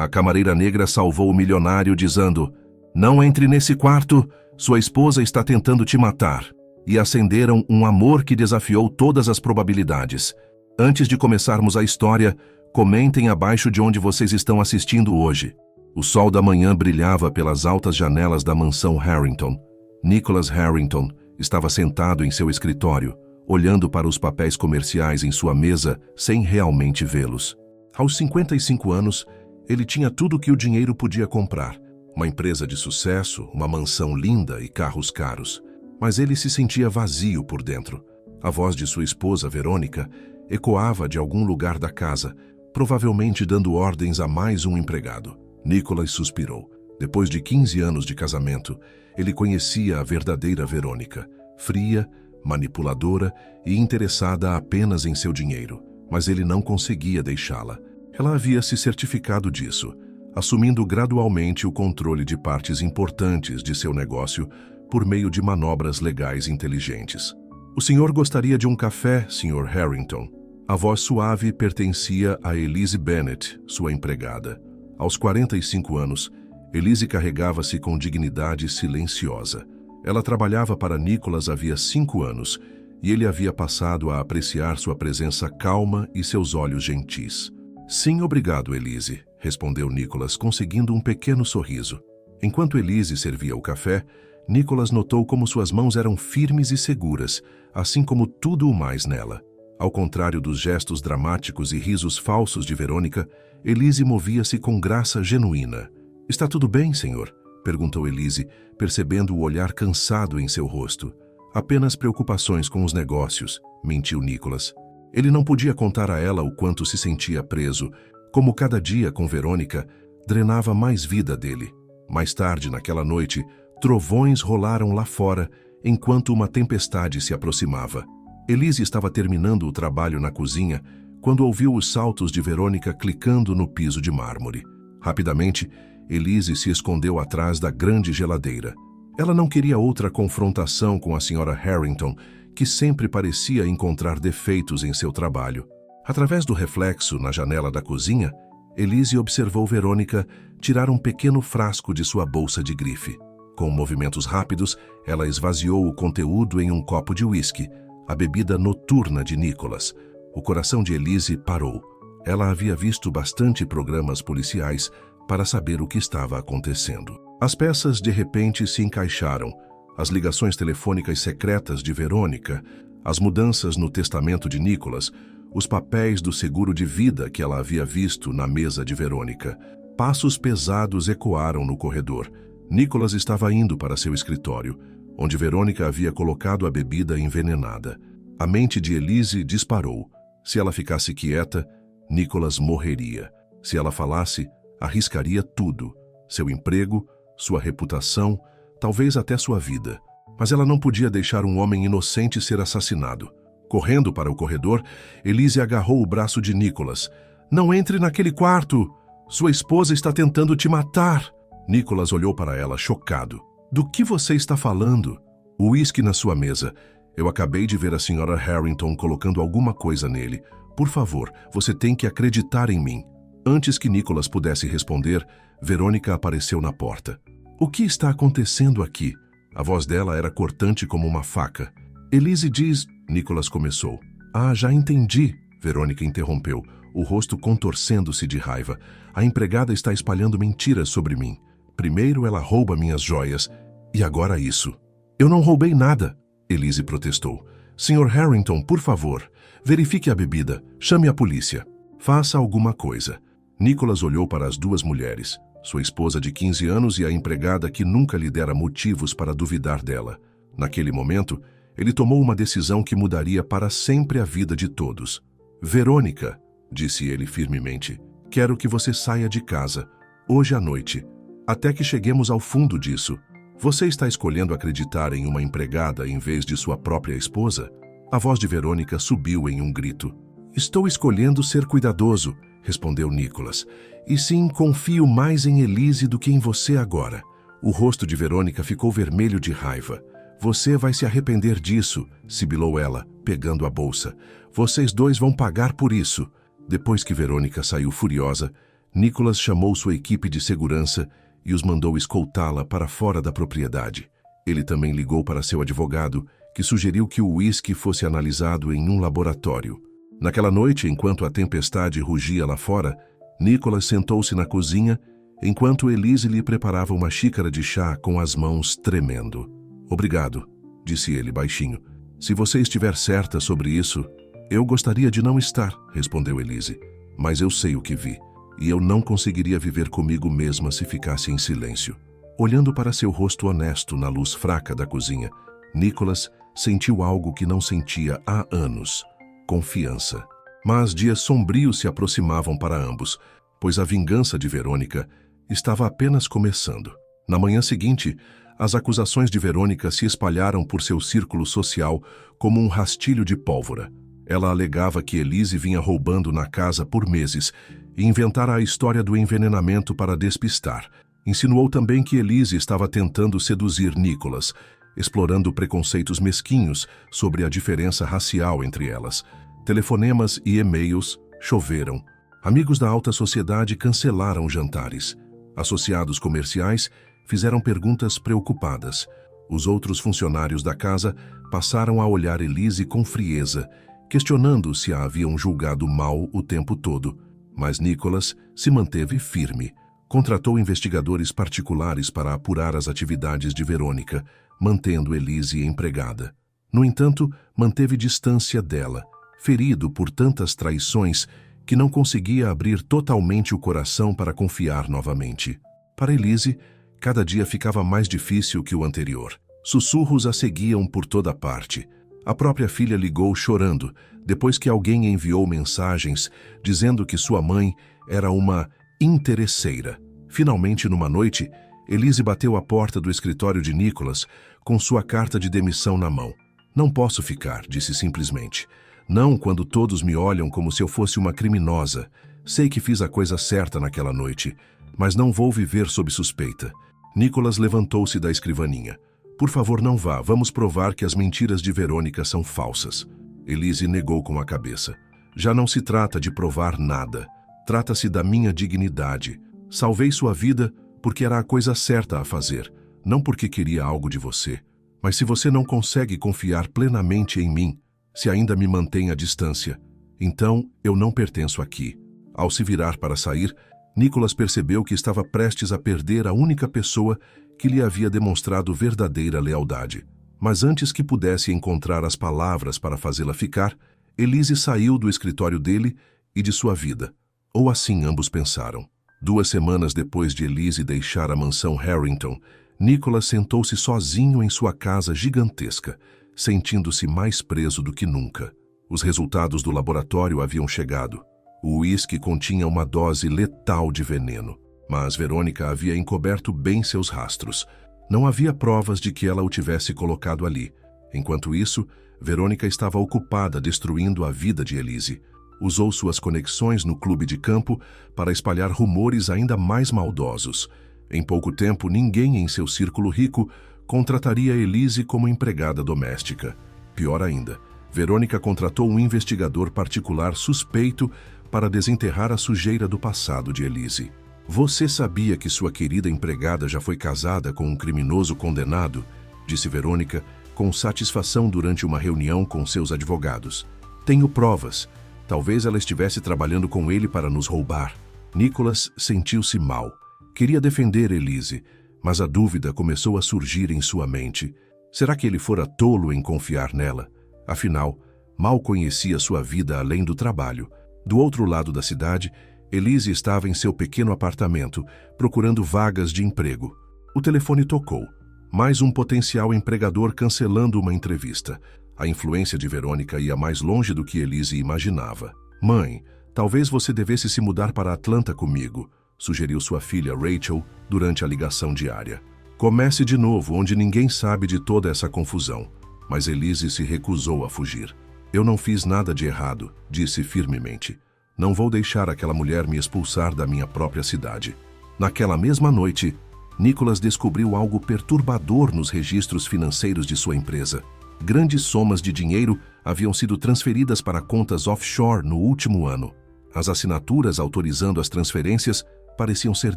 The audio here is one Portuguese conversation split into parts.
A camareira negra salvou o milionário dizendo: "Não entre nesse quarto, sua esposa está tentando te matar." E acenderam um amor que desafiou todas as probabilidades. Antes de começarmos a história, comentem abaixo de onde vocês estão assistindo hoje. O sol da manhã brilhava pelas altas janelas da mansão Harrington. Nicholas Harrington estava sentado em seu escritório, olhando para os papéis comerciais em sua mesa sem realmente vê-los. Aos 55 anos, ele tinha tudo o que o dinheiro podia comprar. Uma empresa de sucesso, uma mansão linda e carros caros. Mas ele se sentia vazio por dentro. A voz de sua esposa, Verônica, ecoava de algum lugar da casa, provavelmente dando ordens a mais um empregado. Nicholas suspirou. Depois de 15 anos de casamento, ele conhecia a verdadeira Verônica, fria, manipuladora e interessada apenas em seu dinheiro. Mas ele não conseguia deixá-la. Ela havia se certificado disso, assumindo gradualmente o controle de partes importantes de seu negócio por meio de manobras legais inteligentes. "O senhor gostaria de um café, Sr. Harrington?" A voz suave pertencia a Elise Bennett, sua empregada. Aos 45 anos, Elise carregava-se com dignidade silenciosa. Ela trabalhava para Nicholas havia 5 anos e ele havia passado a apreciar sua presença calma e seus olhos gentis. "Sim, obrigado, Elise", respondeu Nicholas, conseguindo um pequeno sorriso. Enquanto Elise servia o café, Nicholas notou como suas mãos eram firmes e seguras, assim como tudo o mais nela. Ao contrário dos gestos dramáticos e risos falsos de Verônica, Elise movia-se com graça genuína. "Está tudo bem, senhor?" perguntou Elise, percebendo o olhar cansado em seu rosto. "Apenas preocupações com os negócios", mentiu Nicholas. Ele não podia contar a ela o quanto se sentia preso, como cada dia com Verônica drenava mais vida dele. Mais tarde, naquela noite, trovões rolaram lá fora, enquanto uma tempestade se aproximava. Elise estava terminando o trabalho na cozinha, quando ouviu os saltos de Verônica clicando no piso de mármore. Rapidamente, Elise se escondeu atrás da grande geladeira. Ela não queria outra confrontação com a Sra. Harrington, que sempre parecia encontrar defeitos em seu trabalho. Através do reflexo na janela da cozinha, Elise observou Verônica tirar um pequeno frasco de sua bolsa de grife. Com movimentos rápidos, ela esvaziou o conteúdo em um copo de uísque, a bebida noturna de Nicholas. O coração de Elise parou. Ela havia visto bastante programas policiais para saber o que estava acontecendo. As peças de repente se encaixaram. As ligações telefônicas secretas de Verônica, as mudanças no testamento de Nicholas, os papéis do seguro de vida que ela havia visto na mesa de Verônica. Passos pesados ecoaram no corredor. Nicholas estava indo para seu escritório, onde Verônica havia colocado a bebida envenenada. A mente de Elise disparou. Se ela ficasse quieta, Nicholas morreria. Se ela falasse, arriscaria tudo: seu emprego, sua reputação, talvez até sua vida. Mas ela não podia deixar um homem inocente ser assassinado. Correndo para o corredor, Elise agarrou o braço de Nicholas. "Não entre naquele quarto! Sua esposa está tentando te matar!" Nicholas olhou para ela, chocado. "Do que você está falando?" "O uísque na sua mesa. Eu acabei de ver a Sra. Harrington colocando alguma coisa nele. Por favor, você tem que acreditar em mim." Antes que Nicholas pudesse responder, Verônica apareceu na porta. "O que está acontecendo aqui?" A voz dela era cortante como uma faca. "Elise diz..." Nicholas começou. "Ah, já entendi", Verônica interrompeu, o rosto contorcendo-se de raiva. "A empregada está espalhando mentiras sobre mim. Primeiro ela rouba minhas joias, e agora isso." "Eu não roubei nada", Elise protestou. "Sr. Harrington, por favor, verifique a bebida, chame a polícia. Faça alguma coisa." Nicholas olhou para as duas mulheres, sua esposa de 15 anos e a empregada que nunca lhe dera motivos para duvidar dela. Naquele momento, ele tomou uma decisão que mudaria para sempre a vida de todos. "Verônica", disse ele firmemente, "quero que você saia de casa, hoje à noite, até que cheguemos ao fundo disso. Você está escolhendo acreditar em uma empregada em vez de sua própria esposa?" A voz de Verônica subiu em um grito. "Estou escolhendo ser cuidadoso", respondeu Nicholas. "E sim, confio mais em Elise do que em você agora." O rosto de Verônica ficou vermelho de raiva. "Você vai se arrepender disso", sibilou ela, pegando a bolsa. "Vocês dois vão pagar por isso." Depois que Verônica saiu furiosa, Nicholas chamou sua equipe de segurança e os mandou escoltá-la para fora da propriedade. Ele também ligou para seu advogado, que sugeriu que o uísque fosse analisado em um laboratório. Naquela noite, enquanto a tempestade rugia lá fora, Nicholas sentou-se na cozinha, enquanto Elise lhe preparava uma xícara de chá com as mãos tremendo. "Obrigado", disse ele baixinho. "Se você estiver certa sobre isso, eu gostaria de não estar", respondeu Elise. "Mas eu sei o que vi, e eu não conseguiria viver comigo mesma se ficasse em silêncio." Olhando para seu rosto honesto na luz fraca da cozinha, Nicholas sentiu algo que não sentia há anos: confiança. Mas dias sombrios se aproximavam para ambos, pois a vingança de Verônica estava apenas começando. Na manhã seguinte, as acusações de Verônica se espalharam por seu círculo social como um rastilho de pólvora. Ela alegava que Elise vinha roubando na casa por meses e inventara a história do envenenamento para despistar. Insinuou também que Elise estava tentando seduzir Nicholas, explorando preconceitos mesquinhos sobre a diferença racial entre elas. Telefonemas e e-mails choveram. Amigos da alta sociedade cancelaram jantares. Associados comerciais fizeram perguntas preocupadas. Os outros funcionários da casa passaram a olhar Elise com frieza, questionando se a haviam julgado mal o tempo todo. Mas Nicholas se manteve firme. Contratou investigadores particulares para apurar as atividades de Verônica, mantendo Elise empregada. No entanto, manteve distância dela, ferido por tantas traições que não conseguia abrir totalmente o coração para confiar novamente. Para Elise, cada dia ficava mais difícil que o anterior. Sussurros a seguiam por toda parte. A própria filha ligou chorando, depois que alguém enviou mensagens dizendo que sua mãe era uma interesseira. Finalmente, numa noite, Elise bateu à porta do escritório de Nicholas com sua carta de demissão na mão. "Não posso ficar", disse simplesmente. "Não quando todos me olham como se eu fosse uma criminosa. Sei que fiz a coisa certa naquela noite, mas não vou viver sob suspeita." Nicholas levantou-se da escrivaninha. "Por favor, não vá. Vamos provar que as mentiras de Verônica são falsas." Elise negou com a cabeça. "Já não se trata de provar nada. Trata-se da minha dignidade. Salvei sua vida porque era a coisa certa a fazer, não porque queria algo de você. Mas se você não consegue confiar plenamente em mim, se ainda me mantém à distância, então eu não pertenço aqui." Ao se virar para sair, Nicholas percebeu que estava prestes a perder a única pessoa que lhe havia demonstrado verdadeira lealdade. Mas antes que pudesse encontrar as palavras para fazê-la ficar, Elise saiu do escritório dele e de sua vida. Ou assim ambos pensaram. 2 semanas depois de Elise deixar a mansão Harrington, Nicholas sentou-se sozinho em sua casa gigantesca, sentindo-se mais preso do que nunca. Os resultados do laboratório haviam chegado. O uísque continha uma dose letal de veneno, mas Verônica havia encoberto bem seus rastros. Não havia provas de que ela o tivesse colocado ali. Enquanto isso, Verônica estava ocupada destruindo a vida de Elise. Usou suas conexões no clube de campo para espalhar rumores ainda mais maldosos. Em pouco tempo, ninguém em seu círculo rico contrataria Elise como empregada doméstica. Pior ainda, Verônica contratou um investigador particular suspeito para desenterrar a sujeira do passado de Elise. "Você sabia que sua querida empregada já foi casada com um criminoso condenado?", disse Verônica com satisfação durante uma reunião com seus advogados. "Tenho provas. Talvez ela estivesse trabalhando com ele para nos roubar." Nicholas sentiu-se mal. Queria defender Elise, mas a dúvida começou a surgir em sua mente. Será que ele fora tolo em confiar nela? Afinal, mal conhecia sua vida além do trabalho. Do outro lado da cidade, Elise estava em seu pequeno apartamento, procurando vagas de emprego. O telefone tocou. Mais um potencial empregador cancelando uma entrevista. A influência de Verônica ia mais longe do que Elise imaginava. "Mãe, talvez você devesse se mudar para Atlanta comigo", sugeriu sua filha Rachel durante a ligação diária. "Comece de novo, onde ninguém sabe de toda essa confusão." Mas Elise se recusou a fugir. "Eu não fiz nada de errado", disse firmemente. "Não vou deixar aquela mulher me expulsar da minha própria cidade." Naquela mesma noite, Nicholas descobriu algo perturbador nos registros financeiros de sua empresa. Grandes somas de dinheiro haviam sido transferidas para contas offshore no último ano. As assinaturas autorizando as transferências pareciam ser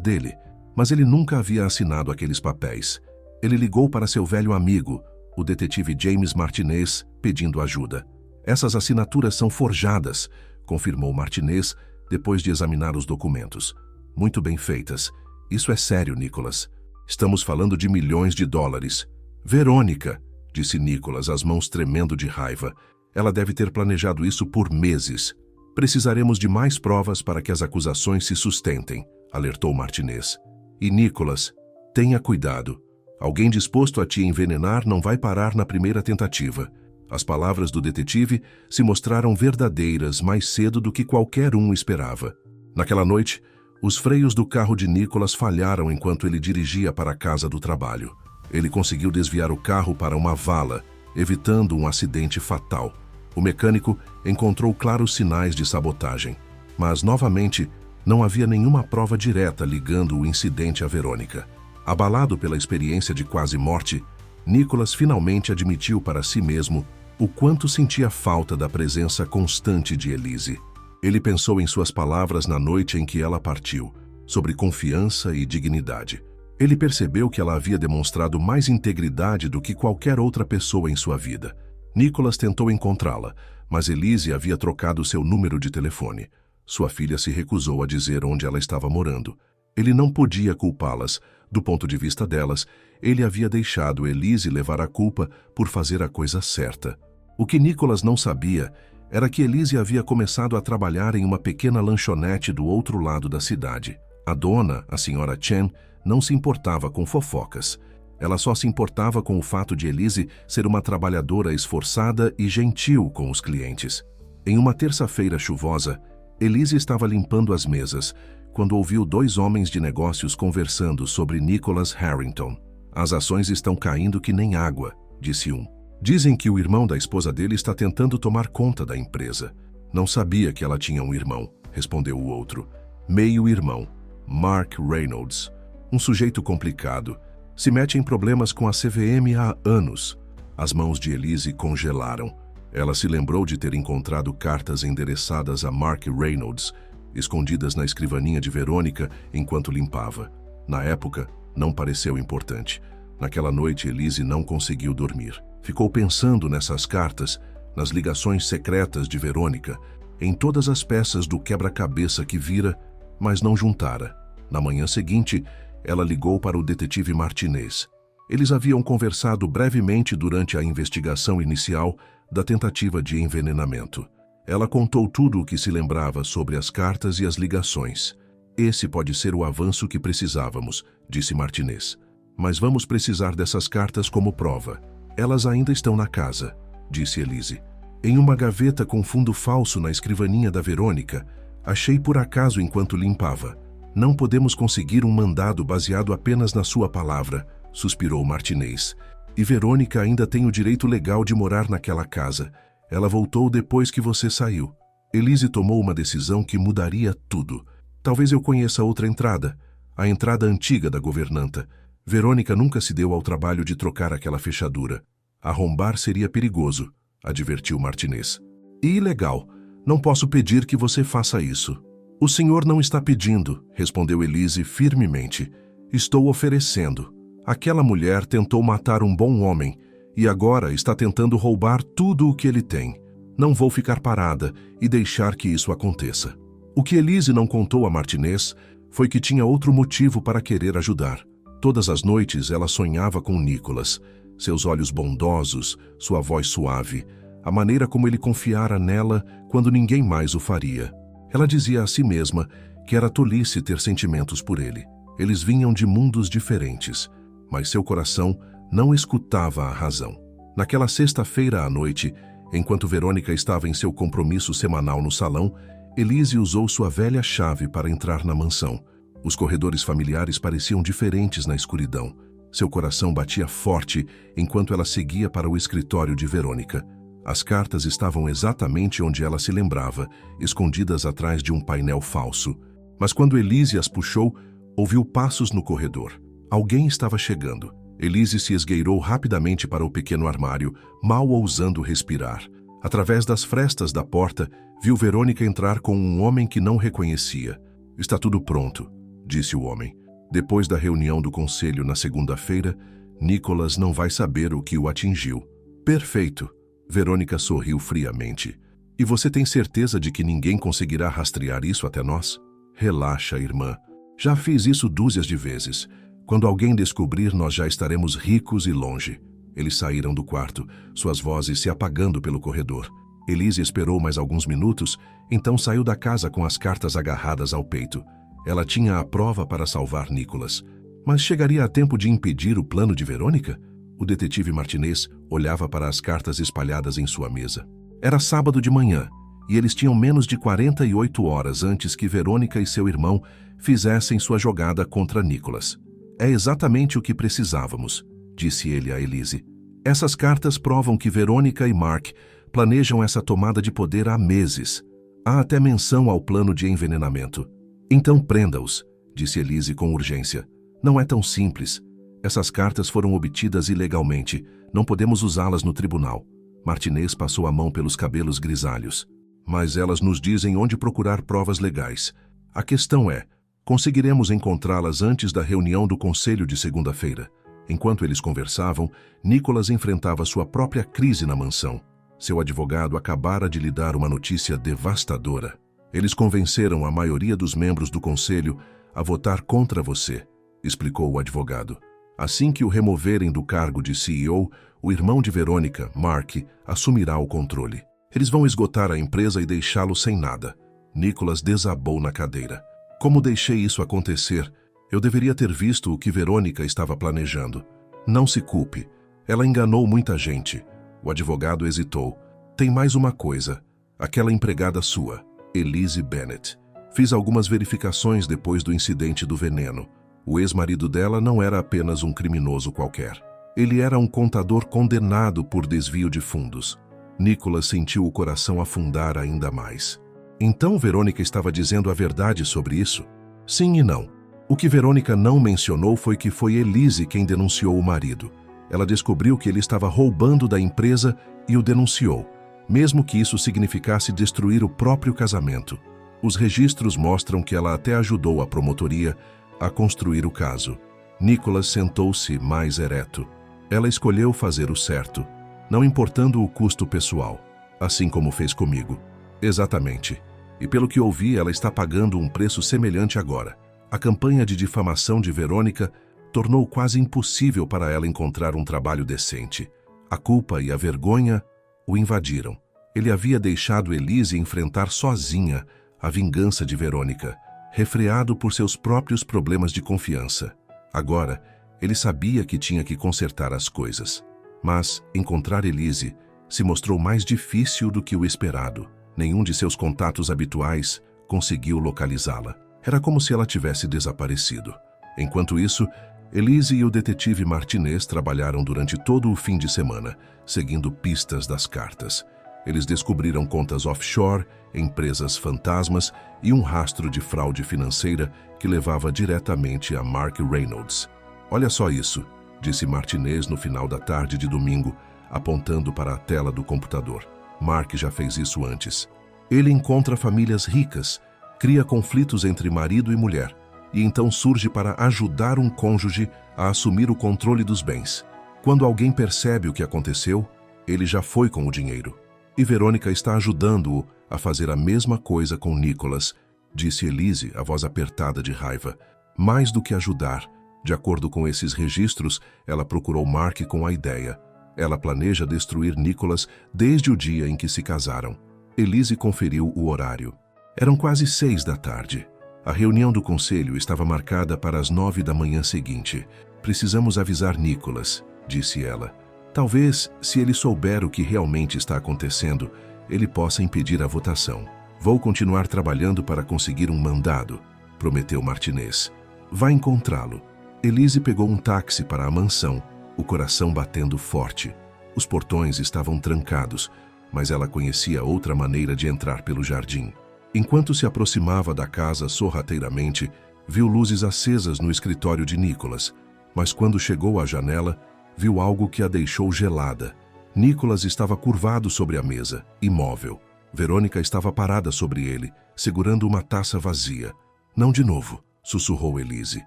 dele, mas ele nunca havia assinado aqueles papéis. Ele ligou para seu velho amigo, o detetive James Martinez, pedindo ajuda. Essas assinaturas são forjadas, confirmou Martinez depois de examinar os documentos. Muito bem feitas. Isso é sério, Nicholas. Estamos falando de milhões de dólares. Verônica, disse Nicholas, as mãos tremendo de raiva. Ela deve ter planejado isso por meses. Precisaremos de mais provas para que as acusações se sustentem, alertou Martinez. E Nicholas, tenha cuidado. Alguém disposto a te envenenar não vai parar na primeira tentativa. As palavras do detetive se mostraram verdadeiras mais cedo do que qualquer um esperava. Naquela noite, os freios do carro de Nicholas falharam enquanto ele dirigia para a casa do trabalho. Ele conseguiu desviar o carro para uma vala, evitando um acidente fatal. O mecânico encontrou claros sinais de sabotagem, mas, novamente, não havia nenhuma prova direta ligando o incidente a Verônica. Abalado pela experiência de quase morte, Nicholas finalmente admitiu para si mesmo o quanto sentia falta da presença constante de Elise. Ele pensou em suas palavras na noite em que ela partiu, sobre confiança e dignidade. Ele percebeu que ela havia demonstrado mais integridade do que qualquer outra pessoa em sua vida. Nicholas tentou encontrá-la, mas Elise havia trocado seu número de telefone. Sua filha se recusou a dizer onde ela estava morando. Ele não podia culpá-las. Do ponto de vista delas, ele havia deixado Elise levar a culpa por fazer a coisa certa. O que Nicholas não sabia era que Elise havia começado a trabalhar em uma pequena lanchonete do outro lado da cidade. A dona, a senhora Chen, não se importava com fofocas. Ela só se importava com o fato de Elise ser uma trabalhadora esforçada e gentil com os clientes. Em uma terça-feira chuvosa, Elise estava limpando as mesas, quando ouviu dois homens de negócios conversando sobre Nicholas Harrington. As ações estão caindo que nem água, disse um. Dizem que o irmão da esposa dele está tentando tomar conta da empresa. Não sabia que ela tinha um irmão, respondeu o outro. Meio-irmão, Mark Reynolds. Um sujeito complicado. Se mete em problemas com a CVM há anos. As mãos de Elise congelaram. Ela se lembrou de ter encontrado cartas endereçadas a Mark Reynolds, escondidas na escrivaninha de Verônica enquanto limpava. Na época, não pareceu importante. Naquela noite, Elise não conseguiu dormir. Ficou pensando nessas cartas, nas ligações secretas de Verônica, em todas as peças do quebra-cabeça que vira, mas não juntara. Na manhã seguinte, ela ligou para o detetive Martinez. Eles haviam conversado brevemente durante a investigação inicial da tentativa de envenenamento. Ela contou tudo o que se lembrava sobre as cartas e as ligações. Esse pode ser o avanço que precisávamos, disse Martinez. Mas vamos precisar dessas cartas como prova. Elas ainda estão na casa, disse Elise. Em uma gaveta com fundo falso na escrivaninha da Verônica, achei por acaso enquanto limpava. Não podemos conseguir um mandado baseado apenas na sua palavra, suspirou Martinez. E Verônica ainda tem o direito legal de morar naquela casa. Ela voltou depois que você saiu. Elise tomou uma decisão que mudaria tudo. Talvez eu conheça outra entrada, a entrada antiga da governanta. Verônica nunca se deu ao trabalho de trocar aquela fechadura. Arrombar seria perigoso, advertiu Martinez. E ilegal. Não posso pedir que você faça isso. O senhor não está pedindo, respondeu Elise firmemente. Estou oferecendo. Aquela mulher tentou matar um bom homem e agora está tentando roubar tudo o que ele tem. Não vou ficar parada e deixar que isso aconteça. O que Elise não contou a Martinez foi que tinha outro motivo para querer ajudar. Todas as noites ela sonhava com Nicholas, seus olhos bondosos, sua voz suave, a maneira como ele confiara nela quando ninguém mais o faria. Ela dizia a si mesma que era tolice ter sentimentos por ele. Eles vinham de mundos diferentes, mas seu coração não escutava a razão. Naquela sexta-feira à noite, enquanto Verônica estava em seu compromisso semanal no salão, Elise usou sua velha chave para entrar na mansão. Os corredores familiares pareciam diferentes na escuridão. Seu coração batia forte enquanto ela seguia para o escritório de Verônica. As cartas estavam exatamente onde ela se lembrava, escondidas atrás de um painel falso. Mas quando Elise as puxou, ouviu passos no corredor. Alguém estava chegando. Elise se esgueirou rapidamente para o pequeno armário, mal ousando respirar. Através das frestas da porta, Viu Verônica entrar com um homem que não reconhecia. Está tudo pronto, disse o homem. Depois da reunião do conselho na segunda-feira, Nicholas não vai saber o que o atingiu. Perfeito. Verônica sorriu friamente. E você tem certeza de que ninguém conseguirá rastrear isso até nós? Relaxa, irmã. Já fiz isso dúzias de vezes. Quando alguém descobrir, nós já estaremos ricos e longe. Eles saíram do quarto, suas vozes se apagando pelo corredor. Elise esperou mais alguns minutos, então saiu da casa com as cartas agarradas ao peito. Ela tinha a prova para salvar Nicholas. Mas chegaria a tempo de impedir o plano de Verônica? O detetive Martinez olhava para as cartas espalhadas em sua mesa. Era sábado de manhã, e eles tinham menos de 48 horas antes que Verônica e seu irmão fizessem sua jogada contra Nicholas. É exatamente o que precisávamos, disse ele a Elise. Essas cartas provam que Verônica e Mark planejam essa tomada de poder há meses. Há até menção ao plano de envenenamento. Então prenda-os, disse Elise com urgência. Não é tão simples. Essas cartas foram obtidas ilegalmente. Não podemos usá-las no tribunal. Martinez passou a mão pelos cabelos grisalhos. Mas elas nos dizem onde procurar provas legais. A questão é, conseguiremos encontrá-las antes da reunião do conselho de segunda-feira? Enquanto eles conversavam, Nicholas enfrentava sua própria crise na mansão. Seu advogado acabara de lhe dar uma notícia devastadora. Eles convenceram a maioria dos membros do conselho a votar contra você, explicou o advogado. Assim que o removerem do cargo de CEO, o irmão de Verônica, Mark, assumirá o controle. Eles vão esgotar a empresa e deixá-lo sem nada. Nicholas desabou na cadeira. Como deixei isso acontecer? Eu deveria ter visto o que Verônica estava planejando. Não se culpe. Ela enganou muita gente. O advogado hesitou. Tem mais uma coisa. Aquela empregada sua, Elise Bennett. Fiz algumas verificações depois do incidente do veneno. O ex-marido dela não era apenas um criminoso qualquer. Ele era um contador condenado por desvio de fundos. Nicholas sentiu o coração afundar ainda mais. Então Verônica estava dizendo a verdade sobre isso? Sim e não. O que Verônica não mencionou foi que foi Elise quem denunciou o marido. Ela descobriu que ele estava roubando da empresa e o denunciou, mesmo que isso significasse destruir o próprio casamento. Os registros mostram que ela até ajudou a promotoria a construir o caso. Nicholas sentou-se mais ereto. Ela escolheu fazer o certo, não importando o custo pessoal, assim como fez comigo. Exatamente. E pelo que ouvi, ela está pagando um preço semelhante agora. A campanha de difamação de Verônica tornou quase impossível para ela encontrar um trabalho decente. A culpa e a vergonha o invadiram. Ele havia deixado Elise enfrentar sozinha a vingança de Verônica, refreado por seus próprios problemas de confiança. Agora, ele sabia que tinha que consertar as coisas. Mas encontrar Elise se mostrou mais difícil do que o esperado. Nenhum de seus contatos habituais conseguiu localizá-la. Era como se ela tivesse desaparecido. Enquanto isso, Elise e o detetive Martinez trabalharam durante todo o fim de semana, seguindo pistas das cartas. Eles descobriram contas offshore, empresas fantasmas e um rastro de fraude financeira que levava diretamente a Mark Reynolds. Olha só isso, disse Martinez no final da tarde de domingo, apontando para a tela do computador. Mark já fez isso antes. Ele encontra famílias ricas, cria conflitos entre marido e mulher, e então surge para ajudar um cônjuge a assumir o controle dos bens. Quando alguém percebe o que aconteceu, ele já foi com o dinheiro. E Verônica está ajudando-o a fazer a mesma coisa com Nicholas, disse Elise, a voz apertada de raiva. Mais do que ajudar, de acordo com esses registros, ela procurou Mark com a ideia. Ela planeja destruir Nicholas desde o dia em que se casaram. Elise conferiu o horário. Eram quase 6 da tarde. A reunião do conselho estava marcada para as 9 da manhã seguinte. Precisamos avisar Nicholas, disse ela. Talvez, se ele souber o que realmente está acontecendo, ele possa impedir a votação. Vou continuar trabalhando para conseguir um mandado, prometeu Martinez. Vá encontrá-lo. Elise pegou um táxi para a mansão, o coração batendo forte. Os portões estavam trancados, mas ela conhecia outra maneira de entrar pelo jardim. Enquanto se aproximava da casa sorrateiramente, viu luzes acesas no escritório de Nicholas, mas quando chegou à janela, viu algo que a deixou gelada. Nicholas estava curvado sobre a mesa, imóvel. Verônica estava parada sobre ele, segurando uma taça vazia. Não de novo, sussurrou Elise.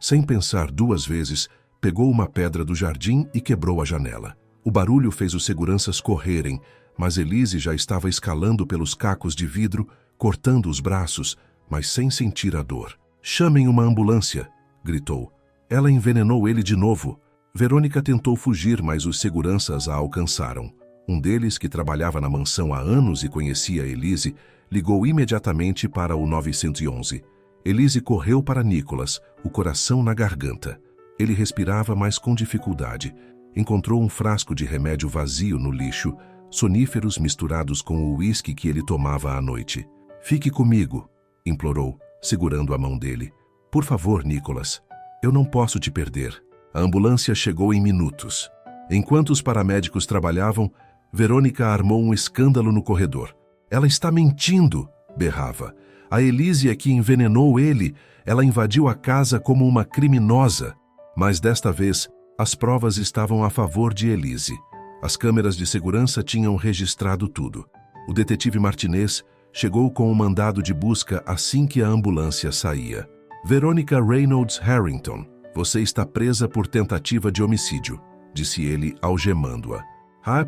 Sem pensar duas vezes, pegou uma pedra do jardim e quebrou a janela. O barulho fez os seguranças correrem, mas Elise já estava escalando pelos cacos de vidro, cortando os braços, mas sem sentir a dor. Chamem uma ambulância, gritou. Ela envenenou ele de novo. Verônica tentou fugir, mas os seguranças a alcançaram. Um deles, que trabalhava na mansão há anos e conhecia Elise, ligou imediatamente para o 911. Elise correu para Nicholas, o coração na garganta. Ele respirava, mas com dificuldade. Encontrou um frasco de remédio vazio no lixo, soníferos misturados com o uísque que ele tomava à noite. Fique comigo, implorou, segurando a mão dele. Por favor, Nicholas, eu não posso te perder. A ambulância chegou em minutos. Enquanto os paramédicos trabalhavam, Verônica armou um escândalo no corredor. Ela está mentindo, berrava. A Elise é que envenenou ele. Ela invadiu a casa como uma criminosa. Mas desta vez, as provas estavam a favor de Elise. As câmeras de segurança tinham registrado tudo. O detetive Martinez chegou com um mandado de busca assim que a ambulância saía. Verônica Reynolds Harrington, você está presa por tentativa de homicídio, disse ele, algemando-a.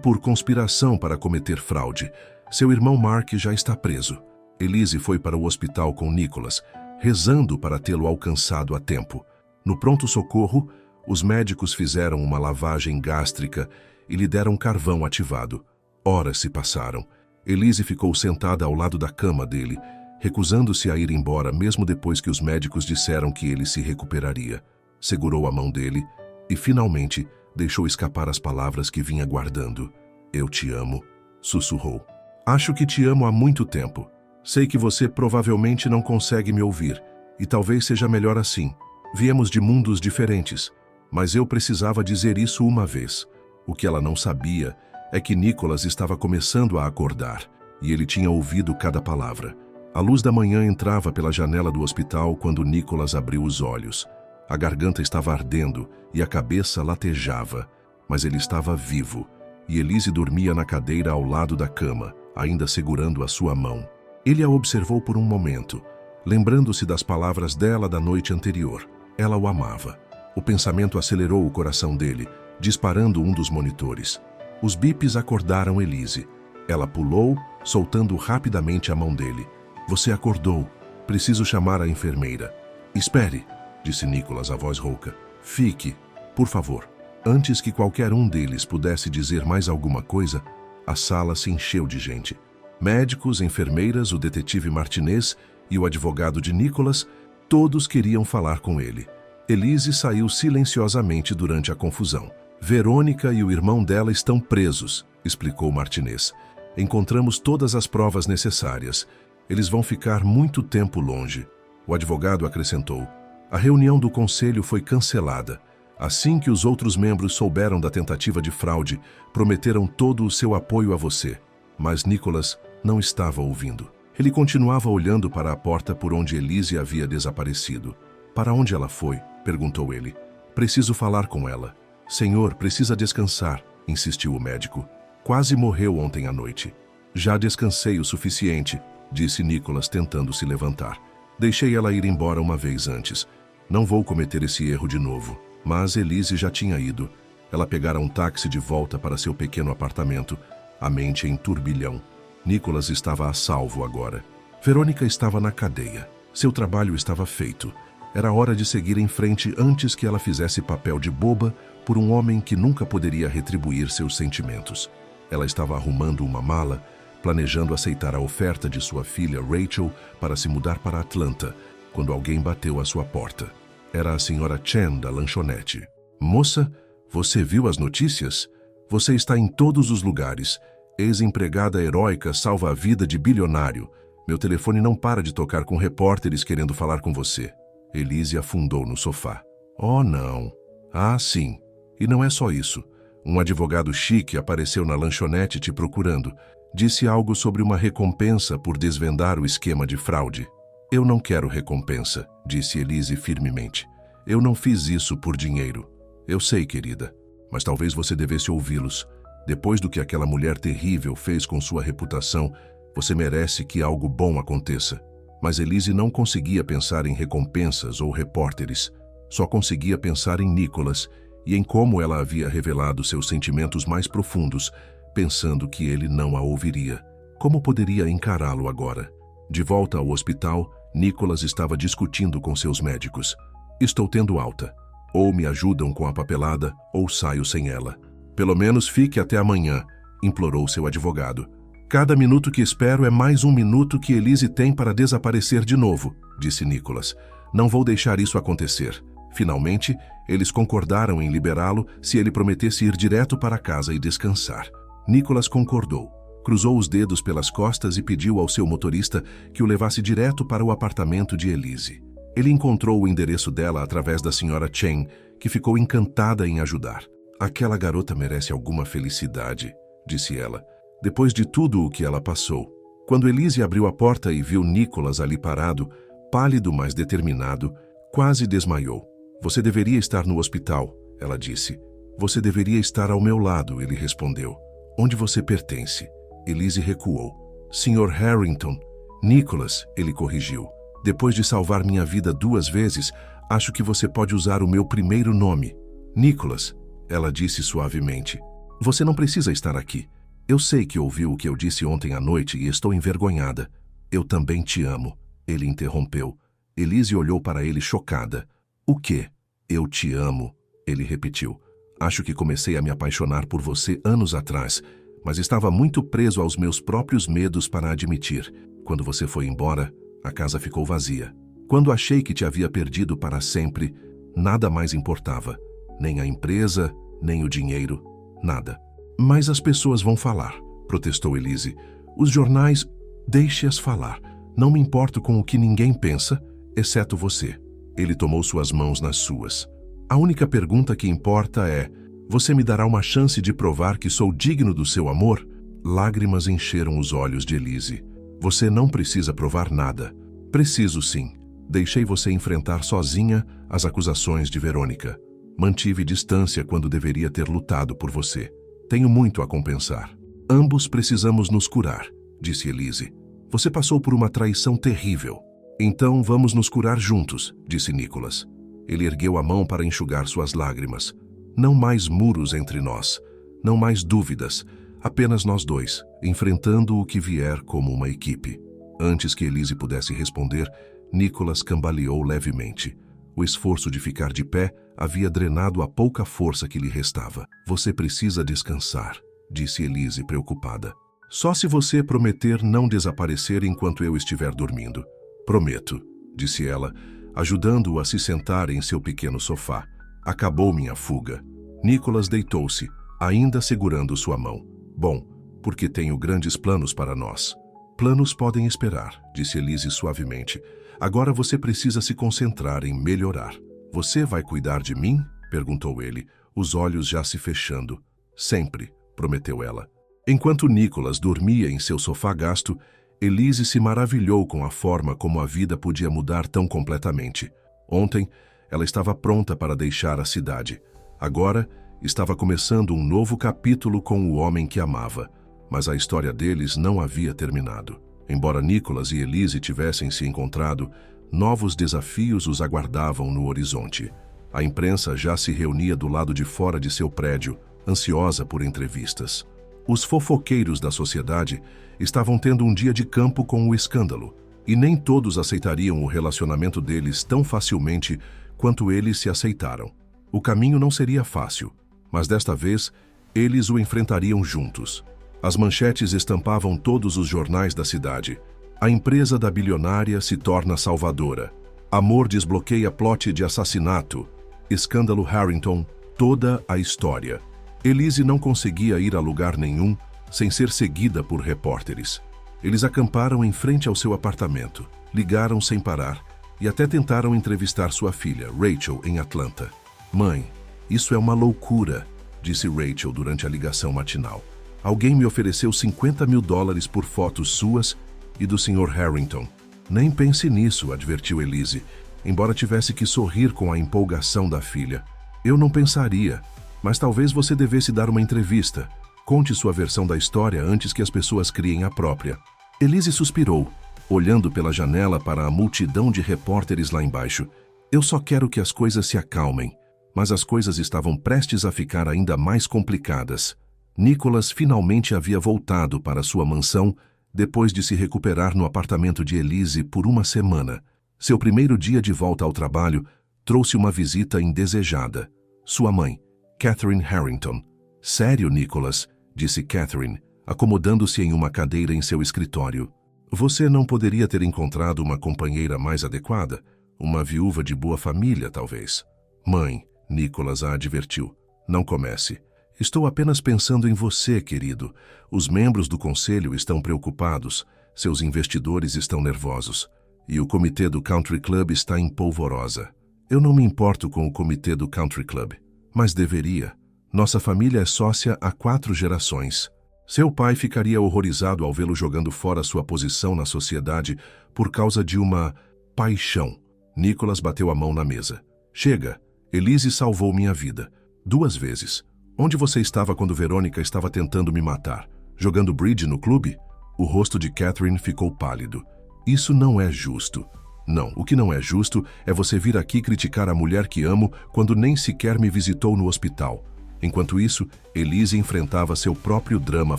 Por conspiração para cometer fraude. Seu irmão Mark já está preso. Elise foi para o hospital com Nicholas, rezando para tê-lo alcançado a tempo. No pronto-socorro, os médicos fizeram uma lavagem gástrica e lhe deram carvão ativado. Horas se passaram. Elise ficou sentada ao lado da cama dele, recusando-se a ir embora mesmo depois que os médicos disseram que ele se recuperaria. Segurou a mão dele e, finalmente, deixou escapar as palavras que vinha guardando. Eu te amo, sussurrou. Acho que te amo há muito tempo. Sei que você provavelmente não consegue me ouvir, e talvez seja melhor assim. Viemos de mundos diferentes, mas eu precisava dizer isso uma vez. O que ela não sabia é que Nicholas estava começando a acordar, e ele tinha ouvido cada palavra. A luz da manhã entrava pela janela do hospital quando Nicholas abriu os olhos. A garganta estava ardendo e a cabeça latejava, mas ele estava vivo, e Elise dormia na cadeira ao lado da cama, ainda segurando a sua mão. Ele a observou por um momento, lembrando-se das palavras dela da noite anterior. Ela o amava. O pensamento acelerou o coração dele, disparando um dos monitores. Os bips acordaram Elise. Ela pulou, soltando rapidamente a mão dele. Você acordou. Preciso chamar a enfermeira. Espere, disse Nicholas, a voz rouca. Fique, por favor. Antes que qualquer um deles pudesse dizer mais alguma coisa, a sala se encheu de gente. Médicos, enfermeiras, o detetive Martinez e o advogado de Nicholas, todos queriam falar com ele. Elise saiu silenciosamente durante a confusão. Verônica e o irmão dela estão presos, explicou Martinez. Encontramos todas as provas necessárias. Eles vão ficar muito tempo longe. O advogado acrescentou. A reunião do conselho foi cancelada. Assim que os outros membros souberam da tentativa de fraude, prometeram todo o seu apoio a você. Mas Nicholas não estava ouvindo. Ele continuava olhando para a porta por onde Elise havia desaparecido. Para onde ela foi? Perguntou ele. Preciso falar com ela. Senhor, precisa descansar, insistiu o médico. Quase morreu ontem à noite. Já descansei o suficiente, disse Nicholas, tentando se levantar. Deixei ela ir embora uma vez antes. Não vou cometer esse erro de novo. Mas Elise já tinha ido. Ela pegara um táxi de volta para seu pequeno apartamento, a mente em turbilhão. Nicholas estava a salvo agora. Verônica estava na cadeia. Seu trabalho estava feito. Era hora de seguir em frente antes que ela fizesse papel de boba por um homem que nunca poderia retribuir seus sentimentos. Ela estava arrumando uma mala, planejando aceitar a oferta de sua filha Rachel para se mudar para Atlanta, quando alguém bateu à sua porta. Era a senhora Chen da lanchonete. Moça, você viu as notícias? Você está em todos os lugares. Ex-empregada heróica salva a vida de bilionário. Meu telefone não para de tocar com repórteres querendo falar com você. Elise afundou no sofá. Oh, não. Ah, sim. E não é só isso. Um advogado chique apareceu na lanchonete te procurando. Disse algo sobre uma recompensa por desvendar o esquema de fraude. Eu não quero recompensa, disse Elise firmemente. Eu não fiz isso por dinheiro. Eu sei, querida, mas talvez você devesse ouvi-los. Depois do que aquela mulher terrível fez com sua reputação, Você merece que algo bom aconteça. Mas Elise não conseguia pensar em recompensas ou repórteres. Só conseguia pensar em Nicholas e em como ela havia revelado seus sentimentos mais profundos, pensando que ele não a ouviria. Como poderia encará-lo agora? De volta ao hospital, Nicholas estava discutindo com seus médicos. Estou tendo alta. Ou me ajudam com a papelada, ou saio sem ela. Pelo menos fique até amanhã, implorou seu advogado. Cada minuto que espero é mais um minuto que Elise tem para desaparecer de novo, disse Nicholas. Não vou deixar isso acontecer. Finalmente, eles concordaram em liberá-lo se ele prometesse ir direto para casa e descansar. Nicholas concordou. Cruzou os dedos pelas costas e pediu ao seu motorista que o levasse direto para o apartamento de Elise. Ele encontrou o endereço dela através da senhora Chen, que ficou encantada em ajudar. Aquela garota merece alguma felicidade, disse ela, depois de tudo o que ela passou. Quando Elise abriu a porta e viu Nicholas ali parado, pálido mas determinado, quase desmaiou. Você deveria estar no hospital, ela disse. Você deveria estar ao meu lado, ele respondeu. Onde você pertence? Elise recuou. Sr. Harrington. Nicholas, ele corrigiu. Depois de salvar minha vida 2 vezes, acho que você pode usar o meu primeiro nome. Nicholas, ela disse suavemente. Você não precisa estar aqui. Eu sei que ouviu o que eu disse ontem à noite e estou envergonhada. Eu também te amo, ele interrompeu. Elise olhou para ele chocada. O quê? Eu te amo, ele repetiu. Acho que comecei a me apaixonar por você anos atrás, mas estava muito preso aos meus próprios medos para admitir. Quando você foi embora, a casa ficou vazia. Quando achei que te havia perdido para sempre, nada mais importava. Nem a empresa, nem o dinheiro, nada. Mas as pessoas vão falar, protestou Elise. Os jornais, deixe-as falar. Não me importo com o que ninguém pensa, exceto você. Ele tomou suas mãos nas suas. A única pergunta que importa é: você me dará uma chance de provar que sou digno do seu amor? Lágrimas encheram os olhos de Elise. Você não precisa provar nada. Preciso sim. Deixei você enfrentar sozinha as acusações de Verônica. Mantive distância quando deveria ter lutado por você. Tenho muito a compensar. Ambos precisamos nos curar, disse Elise. Você passou por uma traição terrível. Então vamos nos curar juntos, disse Nicholas. Ele ergueu a mão para enxugar suas lágrimas. Não mais muros entre nós. Não mais dúvidas. Apenas nós dois, enfrentando o que vier como uma equipe. Antes que Elise pudesse responder, Nicholas cambaleou levemente. O esforço de ficar de pé havia drenado a pouca força que lhe restava. Você precisa descansar, disse Elise preocupada. Só se você prometer não desaparecer enquanto eu estiver dormindo. Prometo, disse ela, ajudando-o a se sentar em seu pequeno sofá. Acabou minha fuga. Nicholas deitou-se, ainda segurando sua mão. Bom, porque tenho grandes planos para nós. Planos podem esperar, disse Elise suavemente. Agora você precisa se concentrar em melhorar. Você vai cuidar de mim? Perguntou ele, os olhos já se fechando. Sempre, prometeu ela. Enquanto Nicholas dormia em seu sofá gasto, Elise se maravilhou com a forma como a vida podia mudar tão completamente. Ontem, ela estava pronta para deixar a cidade. Agora, estava começando um novo capítulo com o homem que amava. Mas a história deles não havia terminado. Embora Nicholas e Elise tivessem se encontrado, novos desafios os aguardavam no horizonte. A imprensa já se reunia do lado de fora de seu prédio, ansiosa por entrevistas. Os fofoqueiros da sociedade estavam tendo um dia de campo com o escândalo, e nem todos aceitariam o relacionamento deles tão facilmente quanto eles se aceitaram. O caminho não seria fácil, mas desta vez eles o enfrentariam juntos. As manchetes estampavam todos os jornais da cidade. A empresa da bilionária se torna salvadora. Amor desbloqueia plot de assassinato. Escândalo Harrington, toda a história. Elise não conseguia ir a lugar nenhum sem ser seguida por repórteres. Eles acamparam em frente ao seu apartamento, ligaram sem parar e até tentaram entrevistar sua filha, Rachel, em Atlanta. Mãe, isso é uma loucura, disse Rachel durante a ligação matinal. Alguém me ofereceu $50 mil por fotos suas e do Sr. Harrington. Nem pense nisso, advertiu Elise, embora tivesse que sorrir com a empolgação da filha. Eu não pensaria, mas talvez você devesse dar uma entrevista. Conte sua versão da história antes que as pessoas criem a própria. Elise suspirou, olhando pela janela para a multidão de repórteres lá embaixo. Eu só quero que as coisas se acalmem. Mas as coisas estavam prestes a ficar ainda mais complicadas. Nicholas finalmente havia voltado para sua mansão depois de se recuperar no apartamento de Elise por uma semana. Seu primeiro dia de volta ao trabalho trouxe uma visita indesejada. Sua mãe, Catherine Harrington. Sério, Nicholas, disse Catherine, acomodando-se em uma cadeira em seu escritório. Você não poderia ter encontrado uma companheira mais adequada? Uma viúva de boa família, talvez. Mãe, Nicholas a advertiu. Não comece. Estou apenas pensando em você, querido. Os membros do conselho estão preocupados. Seus investidores estão nervosos. E o comitê do Country Club está em polvorosa. Eu não me importo com o comitê do Country Club, mas deveria. Nossa família é sócia há 4 gerações. Seu pai ficaria horrorizado ao vê-lo jogando fora sua posição na sociedade por causa de uma paixão. Nicholas bateu a mão na mesa. Chega, Elise salvou minha vida. 2 vezes. Onde você estava quando Verônica estava tentando me matar? Jogando bridge no clube? O rosto de Catherine ficou pálido. Isso não é justo. Não, o que não é justo é você vir aqui criticar a mulher que amo quando nem sequer me visitou no hospital. Enquanto isso, Elise enfrentava seu próprio drama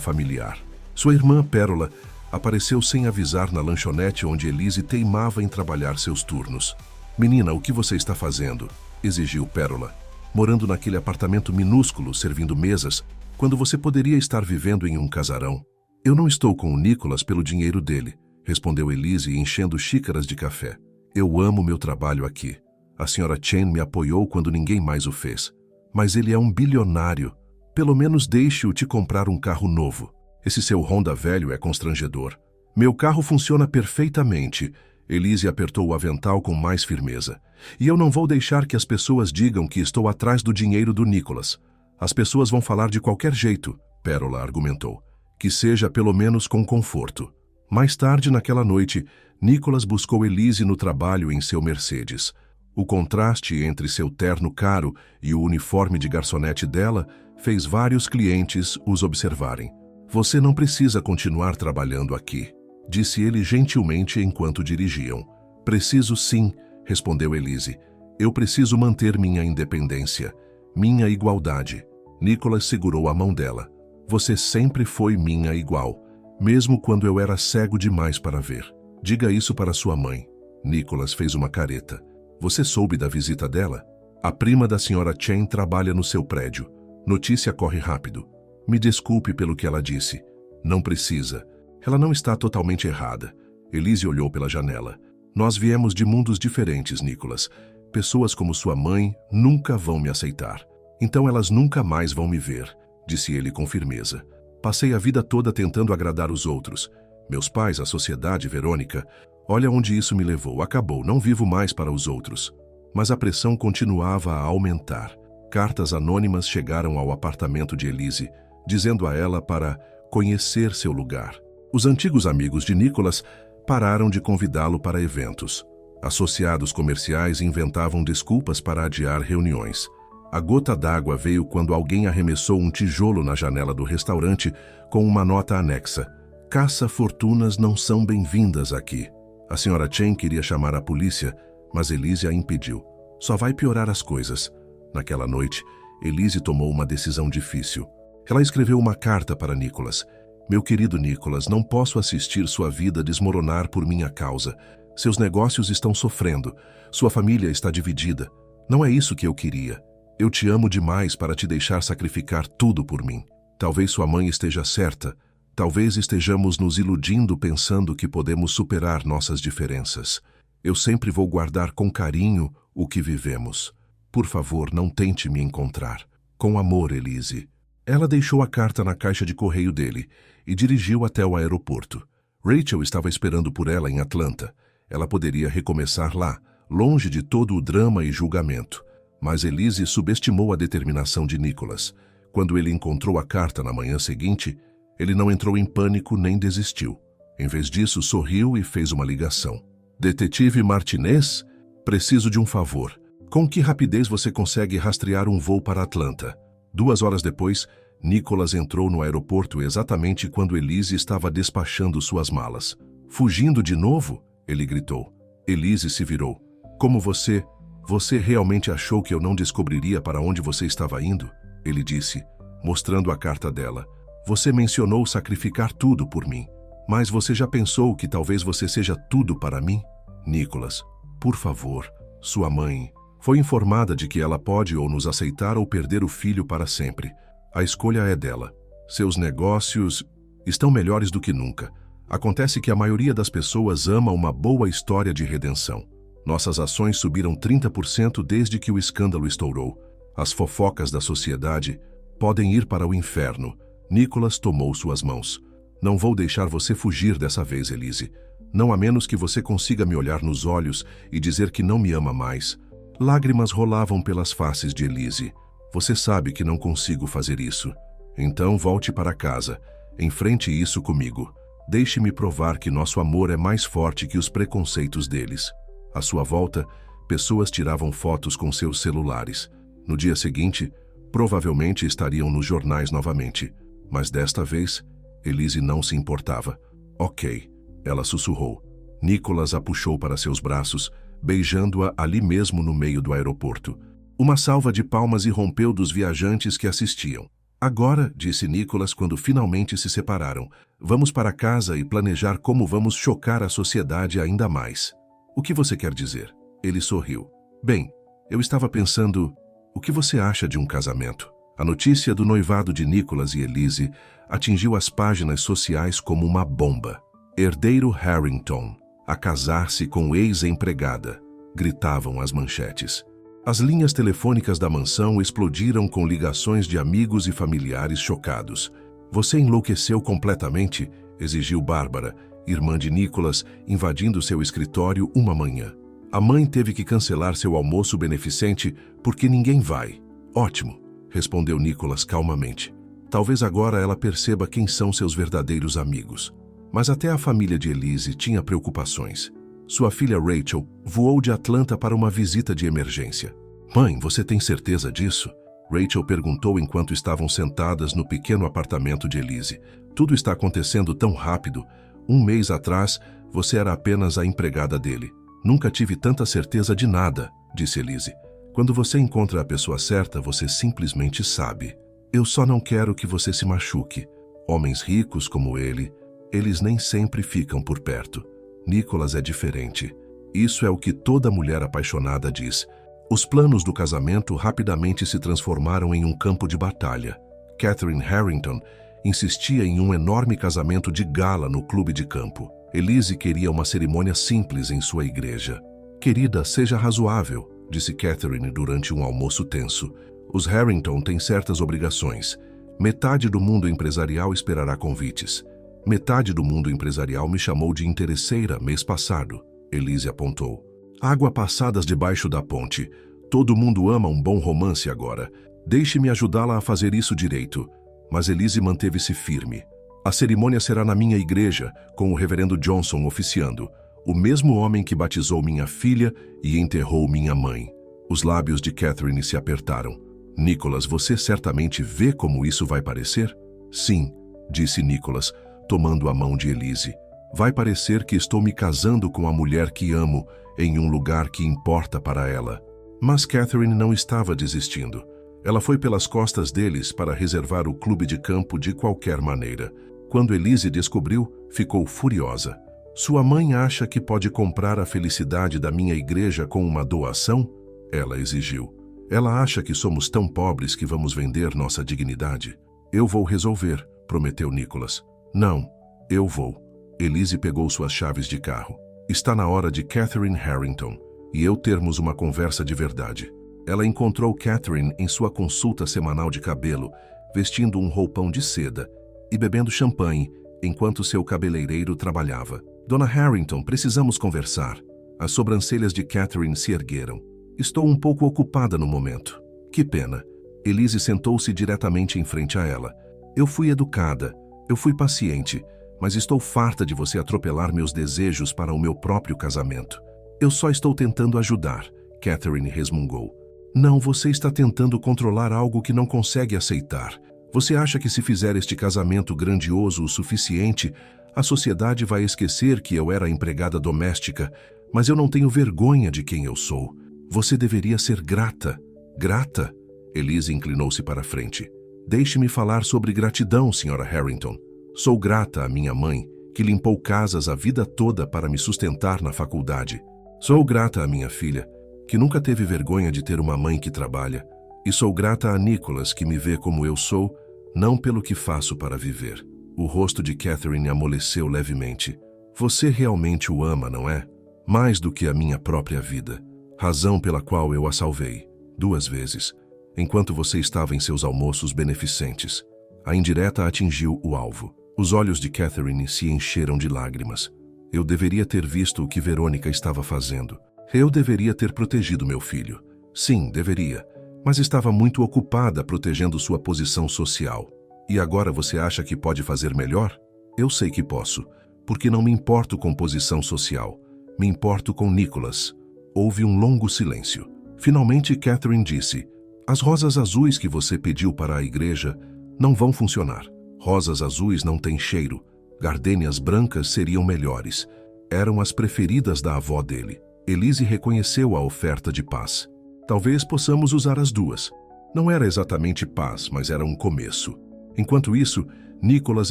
familiar. Sua irmã, Pérola, apareceu sem avisar na lanchonete onde Elise teimava em trabalhar seus turnos. Menina, o que você está fazendo? Exigiu Pérola. Morando naquele apartamento minúsculo, servindo mesas, quando você poderia estar vivendo em um casarão. Eu não estou com o Nicholas pelo dinheiro dele, respondeu Elise enchendo xícaras de café. Eu amo meu trabalho aqui. A senhora Chen me apoiou quando ninguém mais o fez. Mas ele é um bilionário. Pelo menos deixe-o te comprar um carro novo. Esse seu Honda velho é constrangedor. Meu carro funciona perfeitamente. Elise apertou o avental com mais firmeza. E eu não vou deixar que as pessoas digam que estou atrás do dinheiro do Nicholas. As pessoas vão falar de qualquer jeito, Pérola argumentou. Que seja pelo menos com conforto. Mais tarde naquela noite, Nicholas buscou Elise no trabalho em seu Mercedes. O contraste entre seu terno caro e o uniforme de garçonete dela fez vários clientes os observarem. Você não precisa continuar trabalhando aqui, disse ele gentilmente enquanto dirigiam. Preciso sim, respondeu Elise. Eu preciso manter minha independência, minha igualdade. Nicholas segurou a mão dela. Você sempre foi minha igual, mesmo quando eu era cego demais para ver. Diga isso para sua mãe. Nicholas fez uma careta. Você soube da visita dela? A prima da senhora Chen trabalha no seu prédio. Notícia corre rápido. Me desculpe pelo que ela disse. Não precisa. Ela não está totalmente errada. Elise olhou pela janela. Nós viemos de mundos diferentes, Nicholas. Pessoas como sua mãe nunca vão me aceitar. Então elas nunca mais vão me ver, disse ele com firmeza. Passei a vida toda tentando agradar os outros. Meus pais, a sociedade, Verônica. Olha onde isso me levou. Acabou, não vivo mais para os outros. Mas a pressão continuava a aumentar. Cartas anônimas chegaram ao apartamento de Elise, dizendo a ela para conhecer seu lugar. Os antigos amigos de Nicholas pararam de convidá-lo para eventos. Associados comerciais inventavam desculpas para adiar reuniões. A gota d'água veio quando alguém arremessou um tijolo na janela do restaurante com uma nota anexa. Caça-fortunas não são bem-vindas aqui. A senhora Chen queria chamar a polícia, mas Elise a impediu. Só vai piorar as coisas. Naquela noite, Elise tomou uma decisão difícil. Ela escreveu uma carta para Nicholas. Meu querido Nicholas, não posso assistir sua vida desmoronar por minha causa. Seus negócios estão sofrendo. Sua família está dividida. Não é isso que eu queria. Eu te amo demais para te deixar sacrificar tudo por mim. Talvez sua mãe esteja certa. Talvez estejamos nos iludindo pensando que podemos superar nossas diferenças. Eu sempre vou guardar com carinho o que vivemos. Por favor, não tente me encontrar. Com amor, Elise. Ela deixou a carta na caixa de correio dele e dirigiu até o aeroporto. Rachel estava esperando por ela em Atlanta. Ela poderia recomeçar lá, longe de todo o drama e julgamento. Mas Elise subestimou a determinação de Nicholas. Quando ele encontrou a carta na manhã seguinte, ele não entrou em pânico nem desistiu. Em vez disso, sorriu e fez uma ligação. Detetive Martinez, preciso de um favor. Com que rapidez você consegue rastrear um voo para Atlanta? 2 horas depois, Nicholas entrou no aeroporto exatamente quando Elise estava despachando suas malas. Fugindo de novo? Ele gritou. Elise se virou. Como você... Você realmente achou que eu não descobriria para onde você estava indo? Ele disse, mostrando a carta dela. Você mencionou sacrificar tudo por mim. Mas você já pensou que talvez você seja tudo para mim? Nicholas, por favor, sua mãe foi informada de que ela pode ou nos aceitar ou perder o filho para sempre. A escolha é dela. Seus negócios estão melhores do que nunca. Acontece que a maioria das pessoas ama uma boa história de redenção. Nossas ações subiram 30% desde que o escândalo estourou. As fofocas da sociedade podem ir para o inferno. Nicholas tomou suas mãos. Não vou deixar você fugir dessa vez, Elise. Não a menos que você consiga me olhar nos olhos e dizer que não me ama mais. Lágrimas rolavam pelas faces de Elise. Você sabe que não consigo fazer isso. Então volte para casa. Enfrente isso comigo. Deixe-me provar que nosso amor é mais forte que os preconceitos deles. À sua volta, pessoas tiravam fotos com seus celulares. No dia seguinte, provavelmente estariam nos jornais novamente. Mas desta vez, Elise não se importava. Ok, ela sussurrou. Nicholas a puxou para seus braços, beijando-a ali mesmo no meio do aeroporto. Uma salva de palmas irrompeu dos viajantes que assistiam. Agora, disse Nicholas quando finalmente se separaram, vamos para casa e planejar como vamos chocar a sociedade ainda mais. O que você quer dizer? Ele sorriu. Bem, eu estava pensando, o que você acha de um casamento? A notícia do noivado de Nicholas e Elise atingiu as páginas sociais como uma bomba. Herdeiro Harrington, a casar-se com ex-empregada, gritavam as manchetes. As linhas telefônicas da mansão explodiram com ligações de amigos e familiares chocados. Você enlouqueceu completamente? Exigiu Bárbara, irmã de Nicholas, invadindo seu escritório uma manhã. A mãe teve que cancelar seu almoço beneficente porque ninguém vai. Ótimo, respondeu Nicholas calmamente. Talvez agora ela perceba quem são seus verdadeiros amigos. Mas até a família de Elise tinha preocupações. Sua filha Rachel voou de Atlanta para uma visita de emergência. Mãe, você tem certeza disso? Rachel perguntou enquanto estavam sentadas no pequeno apartamento de Elise. Tudo está acontecendo tão rápido. Um mês atrás, você era apenas a empregada dele. Nunca tive tanta certeza de nada, disse Elise. Quando você encontra a pessoa certa, você simplesmente sabe. Eu só não quero que você se machuque. Homens ricos como ele, eles nem sempre ficam por perto. Nicholas é diferente. Isso é o que toda mulher apaixonada diz. Os planos do casamento rapidamente se transformaram em um campo de batalha. Catherine Harrington insistia em um enorme casamento de gala no clube de campo. Elise queria uma cerimônia simples em sua igreja. Querida, seja razoável, disse Catherine durante um almoço tenso. Os Harrington têm certas obrigações. Metade do mundo empresarial esperará convites. Metade do mundo empresarial me chamou de interesseira mês passado, Elise apontou. Água passadas debaixo da ponte. Todo mundo ama um bom romance agora. Deixe-me ajudá-la a fazer isso direito. Mas Elise manteve-se firme. A cerimônia será na minha igreja, com o reverendo Johnson oficiando, o mesmo homem que batizou minha filha e enterrou minha mãe. Os lábios de Catherine se apertaram. Nicholas, você certamente vê como isso vai parecer? Sim, disse Nicholas, tomando a mão de Elise. Vai parecer que estou me casando com a mulher que amo em um lugar que importa para ela. Mas Catherine não estava desistindo. Ela foi pelas costas deles para reservar o clube de campo de qualquer maneira. Quando Elise descobriu, ficou furiosa. Sua mãe acha que pode comprar a felicidade da minha igreja com uma doação? Ela exigiu. Ela acha que somos tão pobres que vamos vender nossa dignidade. Eu vou resolver, prometeu Nicholas. Não, eu vou. Elise pegou suas chaves de carro. Está na hora de Catherine Harrington e eu termos uma conversa de verdade. Ela encontrou Catherine em sua consulta semanal de cabelo, vestindo um roupão de seda e bebendo champanhe enquanto seu cabeleireiro trabalhava. Dona Harrington, precisamos conversar. As sobrancelhas de Catherine se ergueram. Estou um pouco ocupada no momento. Que pena. Elise sentou-se diretamente em frente a ela. Eu fui educada, eu fui paciente, mas estou farta de você atropelar meus desejos para o meu próprio casamento. Eu só estou tentando ajudar, Catherine resmungou. Não, você está tentando controlar algo que não consegue aceitar. Você acha que se fizer este casamento grandioso o suficiente, a sociedade vai esquecer que eu era empregada doméstica, mas eu não tenho vergonha de quem eu sou. Você deveria ser grata. Grata? Elise inclinou-se para a frente. Deixe-me falar sobre gratidão, Sra. Harrington. Sou grata à minha mãe, que limpou casas a vida toda para me sustentar na faculdade. Sou grata à minha filha, que nunca teve vergonha de ter uma mãe que trabalha. E sou grata a Nicholas, que me vê como eu sou, não pelo que faço para viver. O rosto de Catherine amoleceu levemente. Você realmente o ama, não é? Mais do que a minha própria vida. Razão pela qual eu a salvei, 2 vezes, enquanto você estava em seus almoços beneficentes. A indireta atingiu o alvo. Os olhos de Catherine se encheram de lágrimas. Eu deveria ter visto o que Verônica estava fazendo. Eu deveria ter protegido meu filho. Sim, deveria. Mas estava muito ocupada protegendo sua posição social. E agora você acha que pode fazer melhor? Eu sei que posso, porque não me importo com posição social. Me importo com Nicholas. Houve um longo silêncio. Finalmente Catherine disse: as rosas azuis que você pediu para a igreja não vão funcionar. Rosas azuis não têm cheiro. Gardênias brancas seriam melhores. Eram as preferidas da avó dele. Elise reconheceu a oferta de paz. Talvez possamos usar as 2. Não era exatamente paz, mas era um começo. Enquanto isso, Nicholas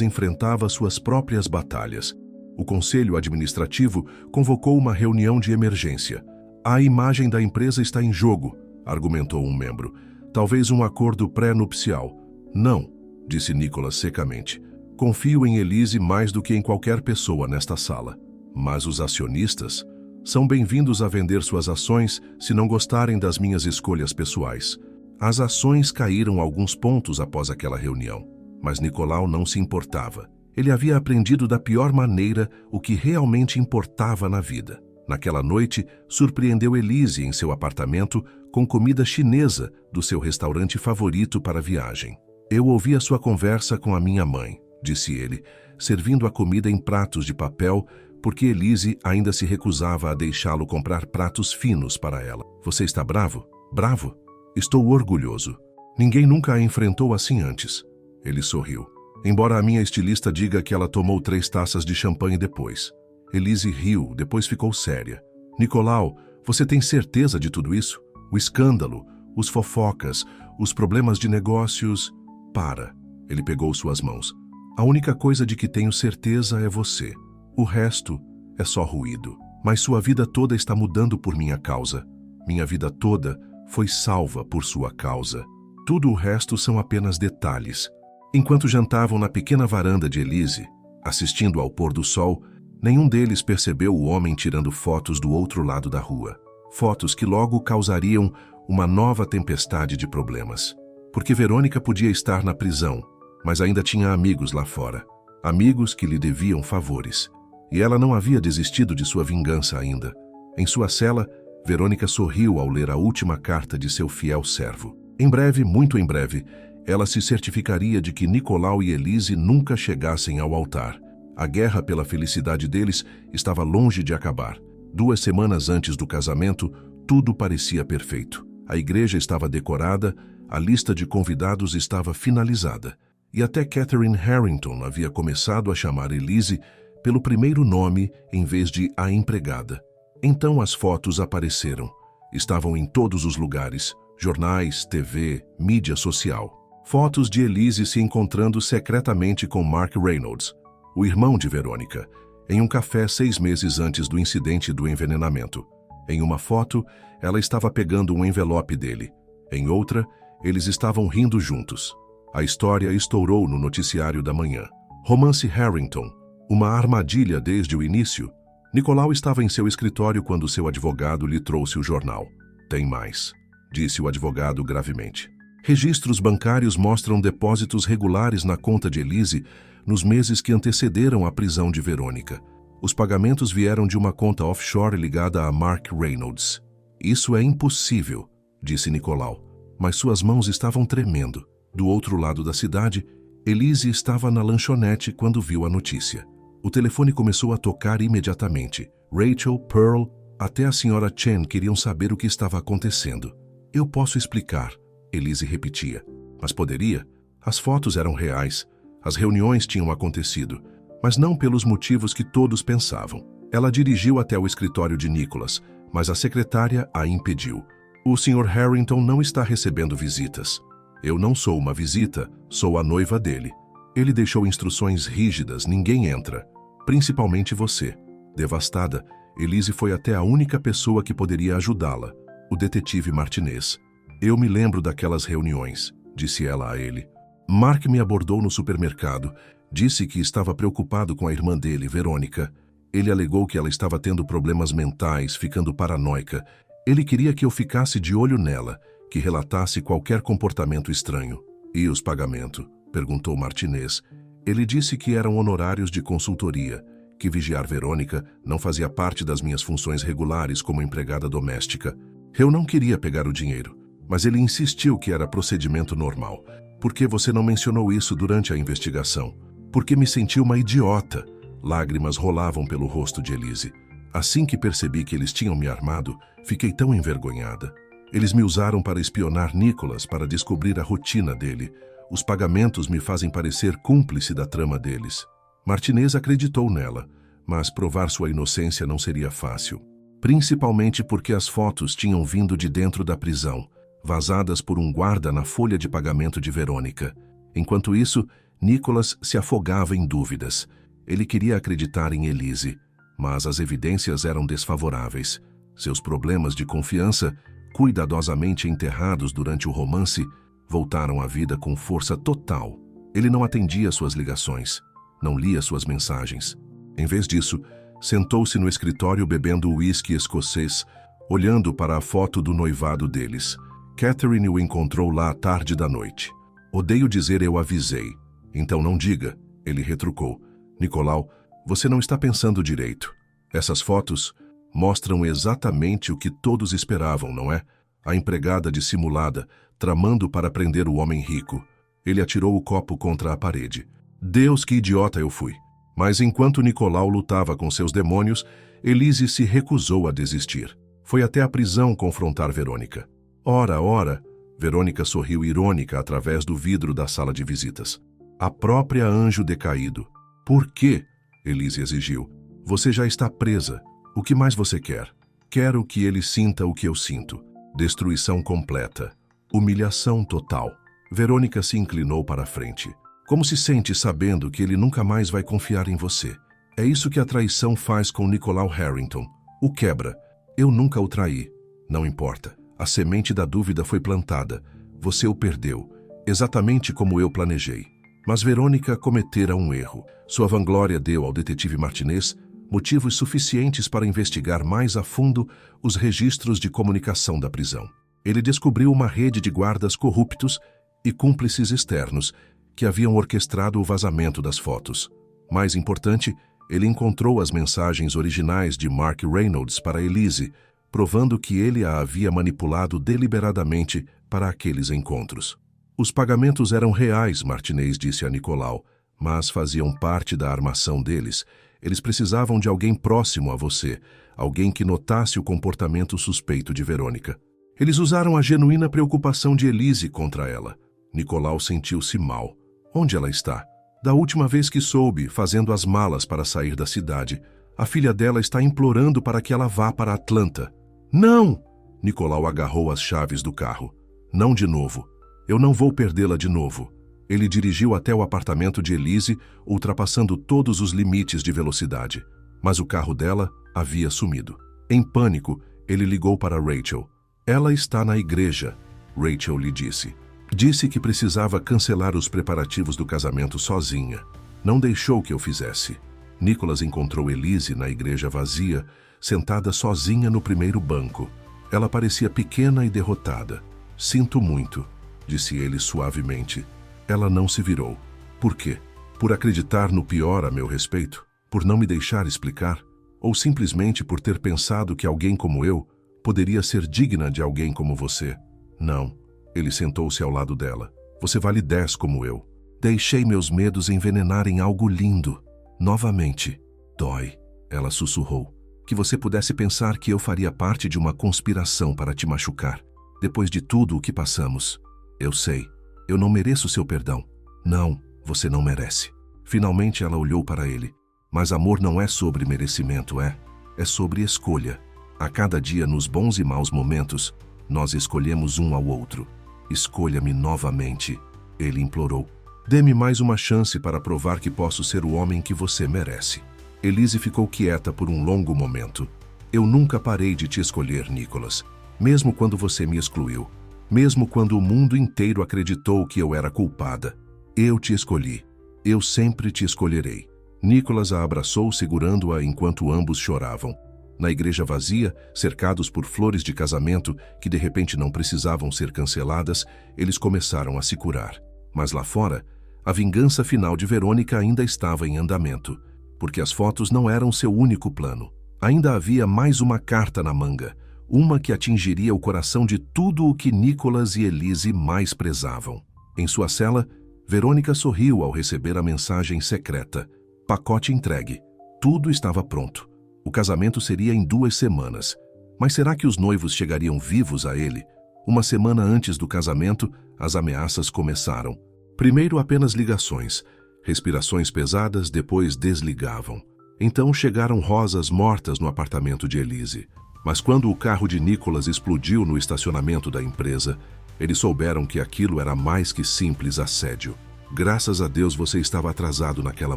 enfrentava suas próprias batalhas. O conselho administrativo convocou uma reunião de emergência. A imagem da empresa está em jogo, argumentou um membro. Talvez um acordo pré-nupcial. Não, disse Nicholas secamente. Confio em Elise mais do que em qualquer pessoa nesta sala. Mas os acionistas são bem-vindos a vender suas ações se não gostarem das minhas escolhas pessoais. As ações caíram alguns pontos após aquela reunião, mas Nicolau não se importava. Ele havia aprendido da pior maneira o que realmente importava na vida. Naquela noite, surpreendeu Elise em seu apartamento com comida chinesa do seu restaurante favorito para a viagem. Eu ouvi a sua conversa com a minha mãe, disse ele, servindo a comida em pratos de papel, porque Elise ainda se recusava a deixá-lo comprar pratos finos para ela. Você está bravo? Bravo? Estou orgulhoso. Ninguém nunca a enfrentou assim antes. Ele sorriu. Embora a minha estilista diga que ela tomou 3 taças de champanhe depois. Elise riu, depois ficou séria. Nicolau, você tem certeza de tudo isso? O escândalo, os fofocas, os problemas de negócios... Para. Ele pegou suas mãos. A única coisa de que tenho certeza é você. O resto é só ruído. Mas sua vida toda está mudando por minha causa. Minha vida toda foi salva por sua causa. Tudo o resto são apenas detalhes. Enquanto jantavam na pequena varanda de Elise, assistindo ao pôr do sol, nenhum deles percebeu o homem tirando fotos do outro lado da rua. Fotos que logo causariam uma nova tempestade de problemas. Porque Verônica podia estar na prisão, mas ainda tinha amigos lá fora. Amigos que lhe deviam favores. E ela não havia desistido de sua vingança ainda. Em sua cela, Verônica sorriu ao ler a última carta de seu fiel servo. Em breve, muito em breve, ela se certificaria de que Nicolau e Elise nunca chegassem ao altar. A guerra pela felicidade deles estava longe de acabar. 2 semanas antes do casamento, tudo parecia perfeito. A igreja estava decorada, a lista de convidados estava finalizada. E até Catherine Harrington havia começado a chamar Elise pelo primeiro nome em vez de a empregada. Então as fotos apareceram. Estavam em todos os lugares, jornais, TV, mídia social. Fotos de Elise se encontrando secretamente com Mark Reynolds, o irmão de Verônica, em um café 6 meses antes do incidente do envenenamento. Em uma foto, ela estava pegando um envelope dele. Em outra, eles estavam rindo juntos. A história estourou no noticiário da manhã. Romance Harrington, uma armadilha desde o início. Nicolau estava em seu escritório quando seu advogado lhe trouxe o jornal. Tem mais, disse o advogado gravemente. Registros bancários mostram depósitos regulares na conta de Elise nos meses que antecederam a prisão de Verônica. Os pagamentos vieram de uma conta offshore ligada a Mark Reynolds. Isso é impossível, disse Nicolau, mas suas mãos estavam tremendo. Do outro lado da cidade, Elise estava na lanchonete quando viu a notícia. O telefone começou a tocar imediatamente. Rachel, Pearl, até a senhora Chen queriam saber o que estava acontecendo. Eu posso explicar, Elise repetia. Mas poderia? As fotos eram reais, as reuniões tinham acontecido, mas não pelos motivos que todos pensavam. Ela dirigiu até o escritório de Nicholas, mas a secretária a impediu. O Sr. Harrington não está recebendo visitas. Eu não sou uma visita, sou a noiva dele. Ele deixou instruções rígidas, ninguém entra. Principalmente você. Devastada, Elise foi até a única pessoa que poderia ajudá-la, o detetive Martinez. Eu me lembro daquelas reuniões, disse ela a ele. Mark me abordou no supermercado, disse que estava preocupado com a irmã dele, Verônica. Ele alegou que ela estava tendo problemas mentais, ficando paranoica. Ele queria que eu ficasse de olho nela, que relatasse qualquer comportamento estranho. E os pagamentos? Perguntou Martinez. Ele disse que eram honorários de consultoria, que vigiar Verônica não fazia parte das minhas funções regulares como empregada doméstica. Eu não queria pegar o dinheiro, mas ele insistiu que era procedimento normal. Por que você não mencionou isso durante a investigação? Porque me senti uma idiota. Lágrimas rolavam pelo rosto de Elise. Assim que percebi que eles tinham me armado, fiquei tão envergonhada. Eles me usaram para espionar Nicholas, para descobrir a rotina dele. Os pagamentos me fazem parecer cúmplice da trama deles. Martinez acreditou nela, mas provar sua inocência não seria fácil. Principalmente porque as fotos tinham vindo de dentro da prisão, vazadas por um guarda na folha de pagamento de Verônica. Enquanto isso, Nicholas se afogava em dúvidas. Ele queria acreditar em Elise, mas as evidências eram desfavoráveis. Seus problemas de confiança, cuidadosamente enterrados durante o romance, voltaram à vida com força total. Ele não atendia suas ligações, não lia suas mensagens. Em vez disso, sentou-se no escritório bebendo uísque escocês, olhando para a foto do noivado deles. Catherine o encontrou lá à tarde da noite. Odeio dizer eu avisei. Então não diga, ele retrucou. Nicolau, você não está pensando direito. Essas fotos mostram exatamente o que todos esperavam, não é? A empregada dissimulada, tramando para prender o homem rico. Ele atirou o copo contra a parede. Deus, que idiota eu fui. Mas enquanto Nicolau lutava com seus demônios, Elise se recusou a desistir. Foi até a prisão confrontar Verônica. Ora, Verônica sorriu irônica através do vidro da sala de visitas. A própria anjo decaído. Por quê? Elise exigiu. Você já está presa. O que mais você quer? Quero que ele sinta o que eu sinto. Destruição completa. Humilhação total. Verônica se inclinou para a frente. Como se sente sabendo que ele nunca mais vai confiar em você? É isso que a traição faz com Nicholau Harrington. O quebra. Eu nunca o traí. Não importa. A semente da dúvida foi plantada. Você o perdeu. Exatamente como eu planejei. Mas Verônica cometera um erro. Sua vanglória deu ao detetive Martinez motivos suficientes para investigar mais a fundo os registros de comunicação da prisão. Ele descobriu uma rede de guardas corruptos e cúmplices externos que haviam orquestrado o vazamento das fotos. Mais importante, ele encontrou as mensagens originais de Mark Reynolds para Elise, provando que ele a havia manipulado deliberadamente para aqueles encontros. Os pagamentos eram reais, Martinez disse a Nicolau, mas faziam parte da armação deles. Eles precisavam de alguém próximo a você, alguém que notasse o comportamento suspeito de Verônica. Eles usaram a genuína preocupação de Elise contra ela. Nicolau sentiu-se mal. Onde ela está? Da última vez que soube, fazendo as malas para sair da cidade, a filha dela está implorando para que ela vá para Atlanta. Não! Nicolau agarrou as chaves do carro. Não de novo. Eu não vou perdê-la de novo. Ele dirigiu até o apartamento de Elise, ultrapassando todos os limites de velocidade. Mas o carro dela havia sumido. Em pânico, ele ligou para Rachel. Ela está na igreja, Rachel lhe disse. Disse que precisava cancelar os preparativos do casamento sozinha. Não deixou que eu fizesse. Nicholas encontrou Elise na igreja vazia, sentada sozinha no primeiro banco. Ela parecia pequena e derrotada. Sinto muito, disse ele suavemente. Ela não se virou. Por quê? Por acreditar no pior a meu respeito? Por não me deixar explicar? Ou simplesmente por ter pensado que alguém como eu poderia ser digna de alguém como você? Não. Ele sentou-se ao lado dela. Você vale 10 como eu. Deixei meus medos envenenarem algo lindo. Novamente. Dói. Ela sussurrou. Que você pudesse pensar que eu faria parte de uma conspiração para te machucar. Depois de tudo o que passamos. Eu sei. Eu não mereço seu perdão. Não, você não merece. Finalmente ela olhou para ele. Mas amor não é sobre merecimento, é sobre escolha. A cada dia, nos bons e maus momentos, nós escolhemos um ao outro. Escolha-me novamente, ele implorou. Dê-me mais uma chance para provar que posso ser o homem que você merece. Elise ficou quieta por um longo momento. Eu nunca parei de te escolher, Nicholas. Mesmo quando você me excluiu. Mesmo quando o mundo inteiro acreditou que eu era culpada. Eu te escolhi. Eu sempre te escolherei. Nicholas a abraçou, segurando-a enquanto ambos choravam. Na igreja vazia, cercados por flores de casamento que de repente não precisavam ser canceladas, eles começaram a se curar. Mas lá fora, a vingança final de Verônica ainda estava em andamento, porque as fotos não eram seu único plano. Ainda havia mais uma carta na manga, uma que atingiria o coração de tudo o que Nicholas e Elise mais prezavam. Em sua cela, Verônica sorriu ao receber a mensagem secreta. Pacote entregue. Tudo estava pronto. O casamento seria em 2 semanas. Mas será que os noivos chegariam vivos a ele? Uma semana antes do casamento, as ameaças começaram. Primeiro apenas ligações. Respirações pesadas, depois desligavam. Então chegaram rosas mortas no apartamento de Elise. Mas quando o carro de Nicholas explodiu no estacionamento da empresa, eles souberam que aquilo era mais que simples assédio. Graças a Deus você estava atrasado naquela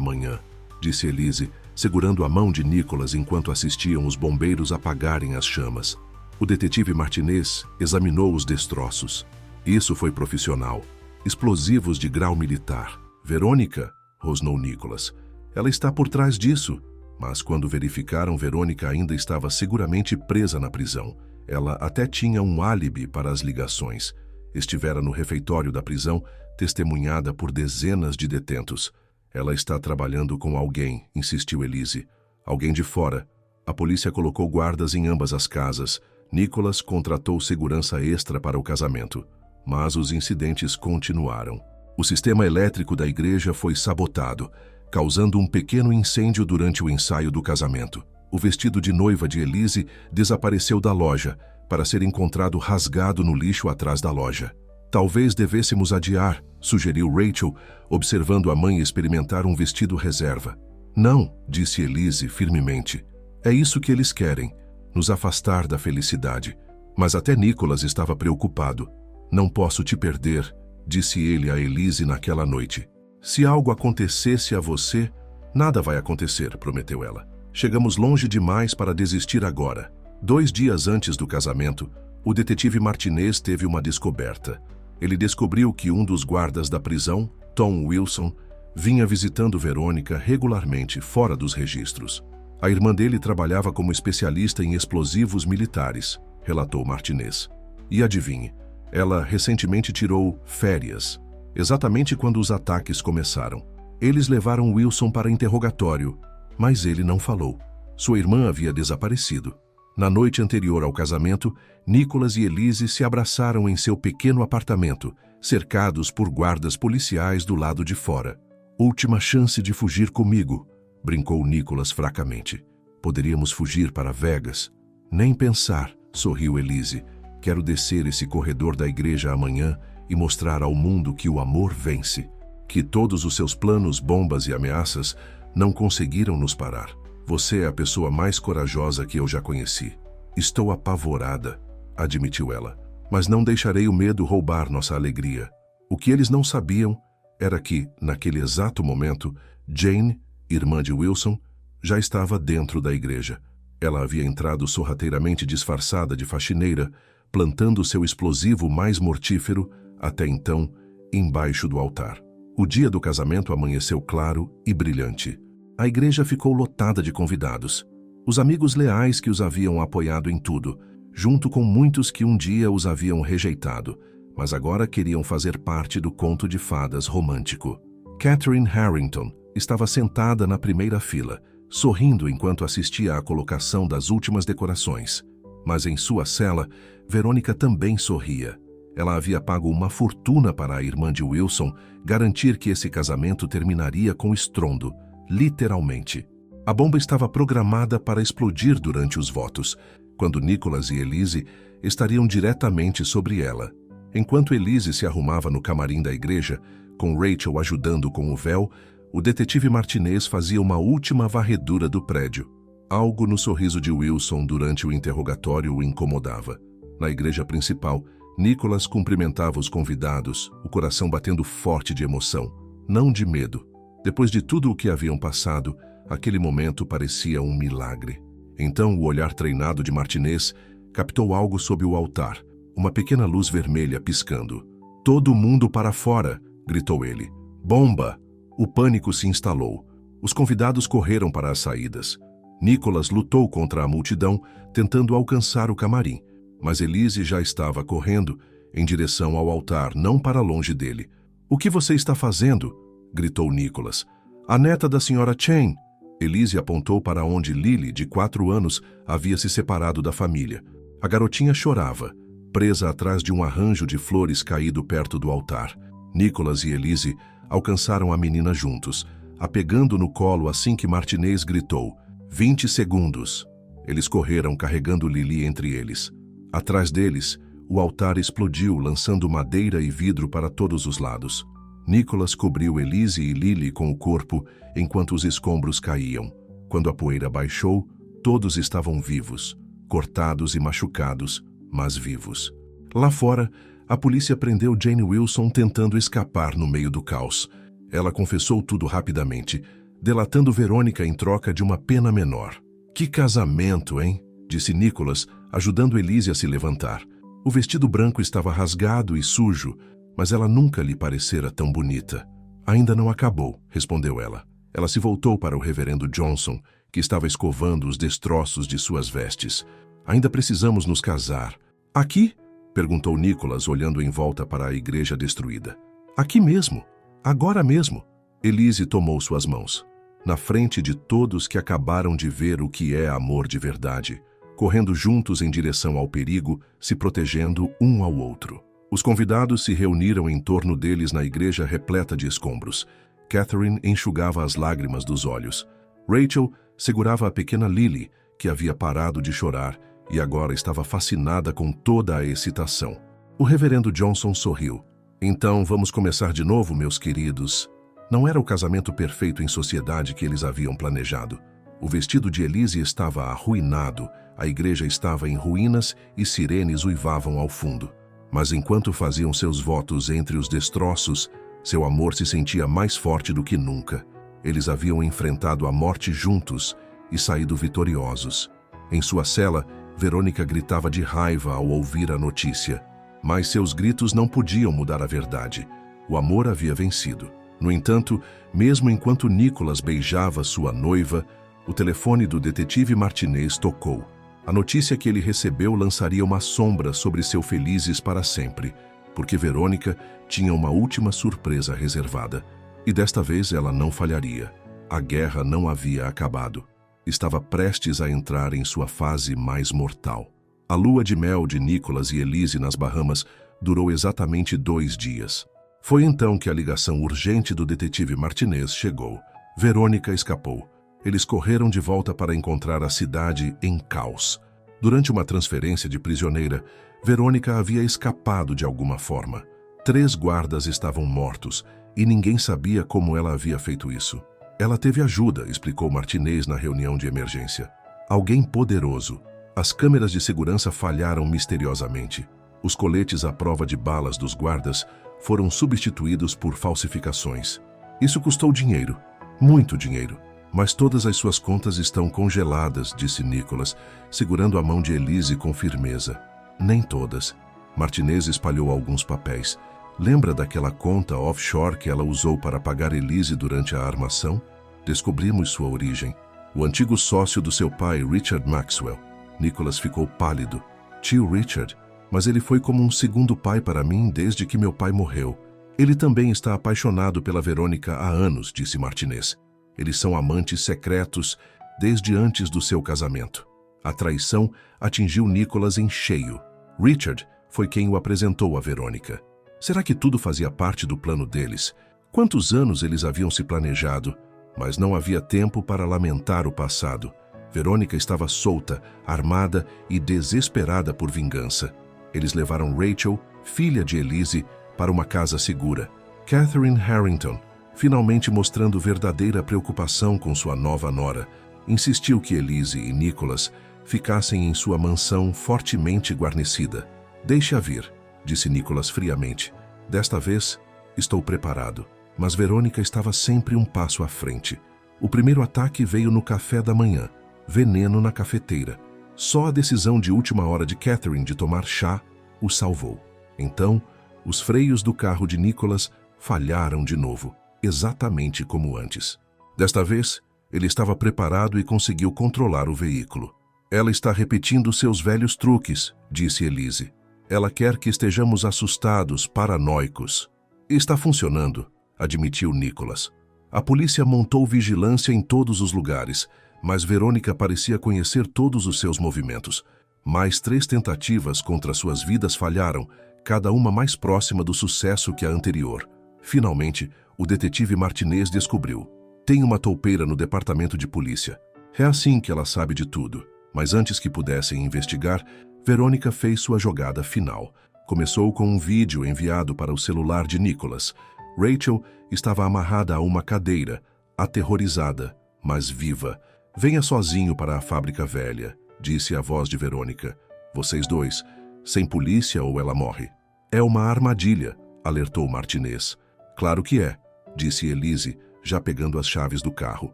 manhã, disse Elise, segurando a mão de Nicholas enquanto assistiam os bombeiros apagarem as chamas. O detetive Martinez examinou os destroços. Isso foi profissional. Explosivos de grau militar. Verônica, rosnou Nicholas. Ela está por trás disso. Mas quando verificaram, Verônica ainda estava seguramente presa na prisão. Ela até tinha um álibi para as ligações. Estivera no refeitório da prisão, testemunhada por dezenas de detentos. Ela está trabalhando com alguém, insistiu Elise. Alguém de fora. A polícia colocou guardas em ambas as casas. Nicholas contratou segurança extra para o casamento. Mas os incidentes continuaram. O sistema elétrico da igreja foi sabotado, causando um pequeno incêndio durante o ensaio do casamento. O vestido de noiva de Elise desapareceu da loja, para ser encontrado rasgado no lixo atrás da loja. Talvez devêssemos adiar, sugeriu Rachel, observando a mãe experimentar um vestido reserva. Não, disse Elise firmemente. É isso que eles querem, nos afastar da felicidade. Mas até Nicholas estava preocupado. Não posso te perder, disse ele a Elise naquela noite. Se algo acontecesse a você, nada vai acontecer, prometeu ela. Chegamos longe demais para desistir agora. 2 dias antes do casamento, o detetive Martinez teve uma descoberta. Ele descobriu que um dos guardas da prisão, Tom Wilson, vinha visitando Verônica regularmente fora dos registros. A irmã dele trabalhava como especialista em explosivos militares, relatou Martinez. E adivinhe, ela recentemente tirou férias, exatamente quando os ataques começaram. Eles levaram Wilson para interrogatório, mas ele não falou. Sua irmã havia desaparecido. Na noite anterior ao casamento, Nicholas e Elise se abraçaram em seu pequeno apartamento, cercados por guardas policiais do lado de fora. Última chance de fugir comigo, brincou Nicholas fracamente. Poderíamos fugir para Vegas. Nem pensar, sorriu Elise. Quero descer esse corredor da igreja amanhã e mostrar ao mundo que o amor vence, que todos os seus planos, bombas e ameaças não conseguiram nos parar. Você é a pessoa mais corajosa que eu já conheci. Estou apavorada, admitiu ela, mas não deixarei o medo roubar nossa alegria. O que eles não sabiam era que, naquele exato momento, Jane, irmã de Wilson, já estava dentro da igreja. Ela havia entrado sorrateiramente disfarçada de faxineira, plantando seu explosivo mais mortífero, até então, embaixo do altar. O dia do casamento amanheceu claro e brilhante. A igreja ficou lotada de convidados. Os amigos leais que os haviam apoiado em tudo, junto com muitos que um dia os haviam rejeitado, mas agora queriam fazer parte do conto de fadas romântico. Catherine Harrington estava sentada na primeira fila, sorrindo enquanto assistia à colocação das últimas decorações. Mas em sua cela, Verônica também sorria. Ela havia pago uma fortuna para a irmã de Wilson garantir que esse casamento terminaria com estrondo, literalmente. A bomba estava programada para explodir durante os votos, quando Nicholas e Elise estariam diretamente sobre ela. Enquanto Elise se arrumava no camarim da igreja, Com Rachel ajudando com o véu, o detetive Martinez fazia uma última varredura do prédio. Algo no sorriso de Wilson durante o interrogatório o incomodava. Na igreja principal, Nicholas cumprimentava os convidados, o coração batendo forte de emoção, não de medo. Depois de tudo o que haviam passado, aquele momento parecia um milagre. Então o olhar treinado de Martinez captou algo sob o altar, uma pequena luz vermelha piscando. "Todo mundo para fora!" gritou ele. "Bomba!" O pânico se instalou. Os convidados correram para as saídas. Nicholas lutou contra a multidão, tentando alcançar o camarim, mas Elise já estava correndo em direção ao altar, não para longe dele. "O que você está fazendo?" gritou Nicholas. "A neta da senhora Chen." Elise apontou para onde Lily, de 4 anos, havia se separado da família. A garotinha chorava, presa atrás de um arranjo de flores caído perto do altar. Nicholas e Elise alcançaram a menina juntos, a pegando no colo assim que Martinez gritou: 20 segundos. Eles correram carregando Lily entre eles. Atrás deles, o altar explodiu, lançando madeira e vidro para todos os lados. Nicholas cobriu Elise e Lily com o corpo enquanto os escombros caíam. Quando a poeira baixou, todos estavam vivos, cortados e machucados, mas vivos. Lá fora, a polícia prendeu Jane Wilson tentando escapar no meio do caos. Ela confessou tudo rapidamente, delatando Verônica em troca de uma pena menor. "Que casamento, hein?" disse Nicholas, ajudando Elise a se levantar. O vestido branco estava rasgado e sujo, mas ela nunca lhe parecera tão bonita. "Ainda não acabou", respondeu ela. Ela se voltou para o reverendo Johnson, que estava escovando os destroços de suas vestes. "Ainda precisamos nos casar." "Aqui?" perguntou Nicholas, olhando em volta para a igreja destruída. "Aqui mesmo. Agora mesmo." Elise tomou suas mãos, na frente de todos que acabaram de ver o que é amor de verdade, correndo juntos em direção ao perigo, se protegendo um ao outro. Os convidados se reuniram em torno deles na igreja repleta de escombros. Catherine enxugava as lágrimas dos olhos. Rachel segurava a pequena Lily, que havia parado de chorar e agora estava fascinada com toda a excitação. O reverendo Johnson sorriu. "Então vamos começar de novo, meus queridos." Não era o casamento perfeito em sociedade que eles haviam planejado. O vestido de Elise estava arruinado, a igreja estava em ruínas e sirenes uivavam ao fundo. Mas enquanto faziam seus votos entre os destroços, seu amor se sentia mais forte do que nunca. Eles haviam enfrentado a morte juntos e saído vitoriosos. Em sua cela, Verônica gritava de raiva ao ouvir a notícia. Mas seus gritos não podiam mudar a verdade. O amor havia vencido. No entanto, mesmo enquanto Nicholas beijava sua noiva, o telefone do detetive Martinez tocou. A notícia que ele recebeu lançaria uma sombra sobre seu felizes para sempre, porque Verônica tinha uma última surpresa reservada. E desta vez ela não falharia. A guerra não havia acabado. Estava prestes a entrar em sua fase mais mortal. A lua de mel de Nicholas e Elise nas Bahamas durou exatamente 2 dias. Foi então que a ligação urgente do detetive Martinez chegou. Verônica escapou. Eles correram de volta para encontrar a cidade em caos. Durante uma transferência de prisioneira, Verônica havia escapado de alguma forma. 3 guardas estavam mortos e ninguém sabia como ela havia feito isso. Ela teve ajuda, explicou Martinez na reunião de emergência. Alguém poderoso. As câmeras de segurança falharam misteriosamente. Os coletes à prova de balas dos guardas foram substituídos por falsificações. Isso custou dinheiro, muito dinheiro. Mas todas as suas contas estão congeladas, disse Nicholas, segurando a mão de Elise com firmeza. Nem todas. Martinez espalhou alguns papéis. Lembra daquela conta offshore que ela usou para pagar Elise durante a armação? Descobrimos sua origem. O antigo sócio do seu pai, Richard Maxwell. Nicholas ficou pálido. Tio Richard? Mas ele foi como um segundo pai para mim desde que meu pai morreu. Ele também está apaixonado pela Verônica há anos, disse Martinez. Eles são amantes secretos desde antes do seu casamento. A traição atingiu Nicholas em cheio. Richard foi quem o apresentou a Verônica. Será que tudo fazia parte do plano deles? Quantos anos eles haviam se planejado? Mas não havia tempo para lamentar o passado. Verônica estava solta, armada e desesperada por vingança. Eles levaram Rachel, filha de Elise, para uma casa segura. Catherine Harrington, finalmente mostrando verdadeira preocupação com sua nova nora, insistiu que Elise e Nicholas ficassem em sua mansão fortemente guarnecida. Deixe-a vir, disse Nicholas friamente. Desta vez, estou preparado. Mas Verônica estava sempre um passo à frente. O primeiro ataque veio no café da manhã. Veneno na cafeteira. Só a decisão de última hora de Catherine de tomar chá o salvou. Então, os freios do carro de Nicholas falharam de novo, exatamente como antes. Desta vez, ele estava preparado e conseguiu controlar o veículo. Ela está repetindo seus velhos truques, disse Elise. Ela quer que estejamos assustados, paranoicos. Está funcionando, admitiu Nicholas. A polícia montou vigilância em todos os lugares, mas Verônica parecia conhecer todos os seus movimentos. Mais 3 tentativas contra suas vidas falharam, cada uma mais próxima do sucesso que a anterior. Finalmente, o detetive Martinez descobriu. Tem uma toupeira no departamento de polícia. É assim que ela sabe de tudo. Mas antes que pudessem investigar, Verônica fez sua jogada final. Começou com um vídeo enviado para o celular de Nicholas. Rachel estava amarrada a uma cadeira, aterrorizada, mas viva. Venha sozinho para a fábrica velha, disse a voz de Verônica. Vocês dois, sem polícia ou ela morre. É uma armadilha, alertou Martinez. Claro que é, disse Elise, já pegando as chaves do carro.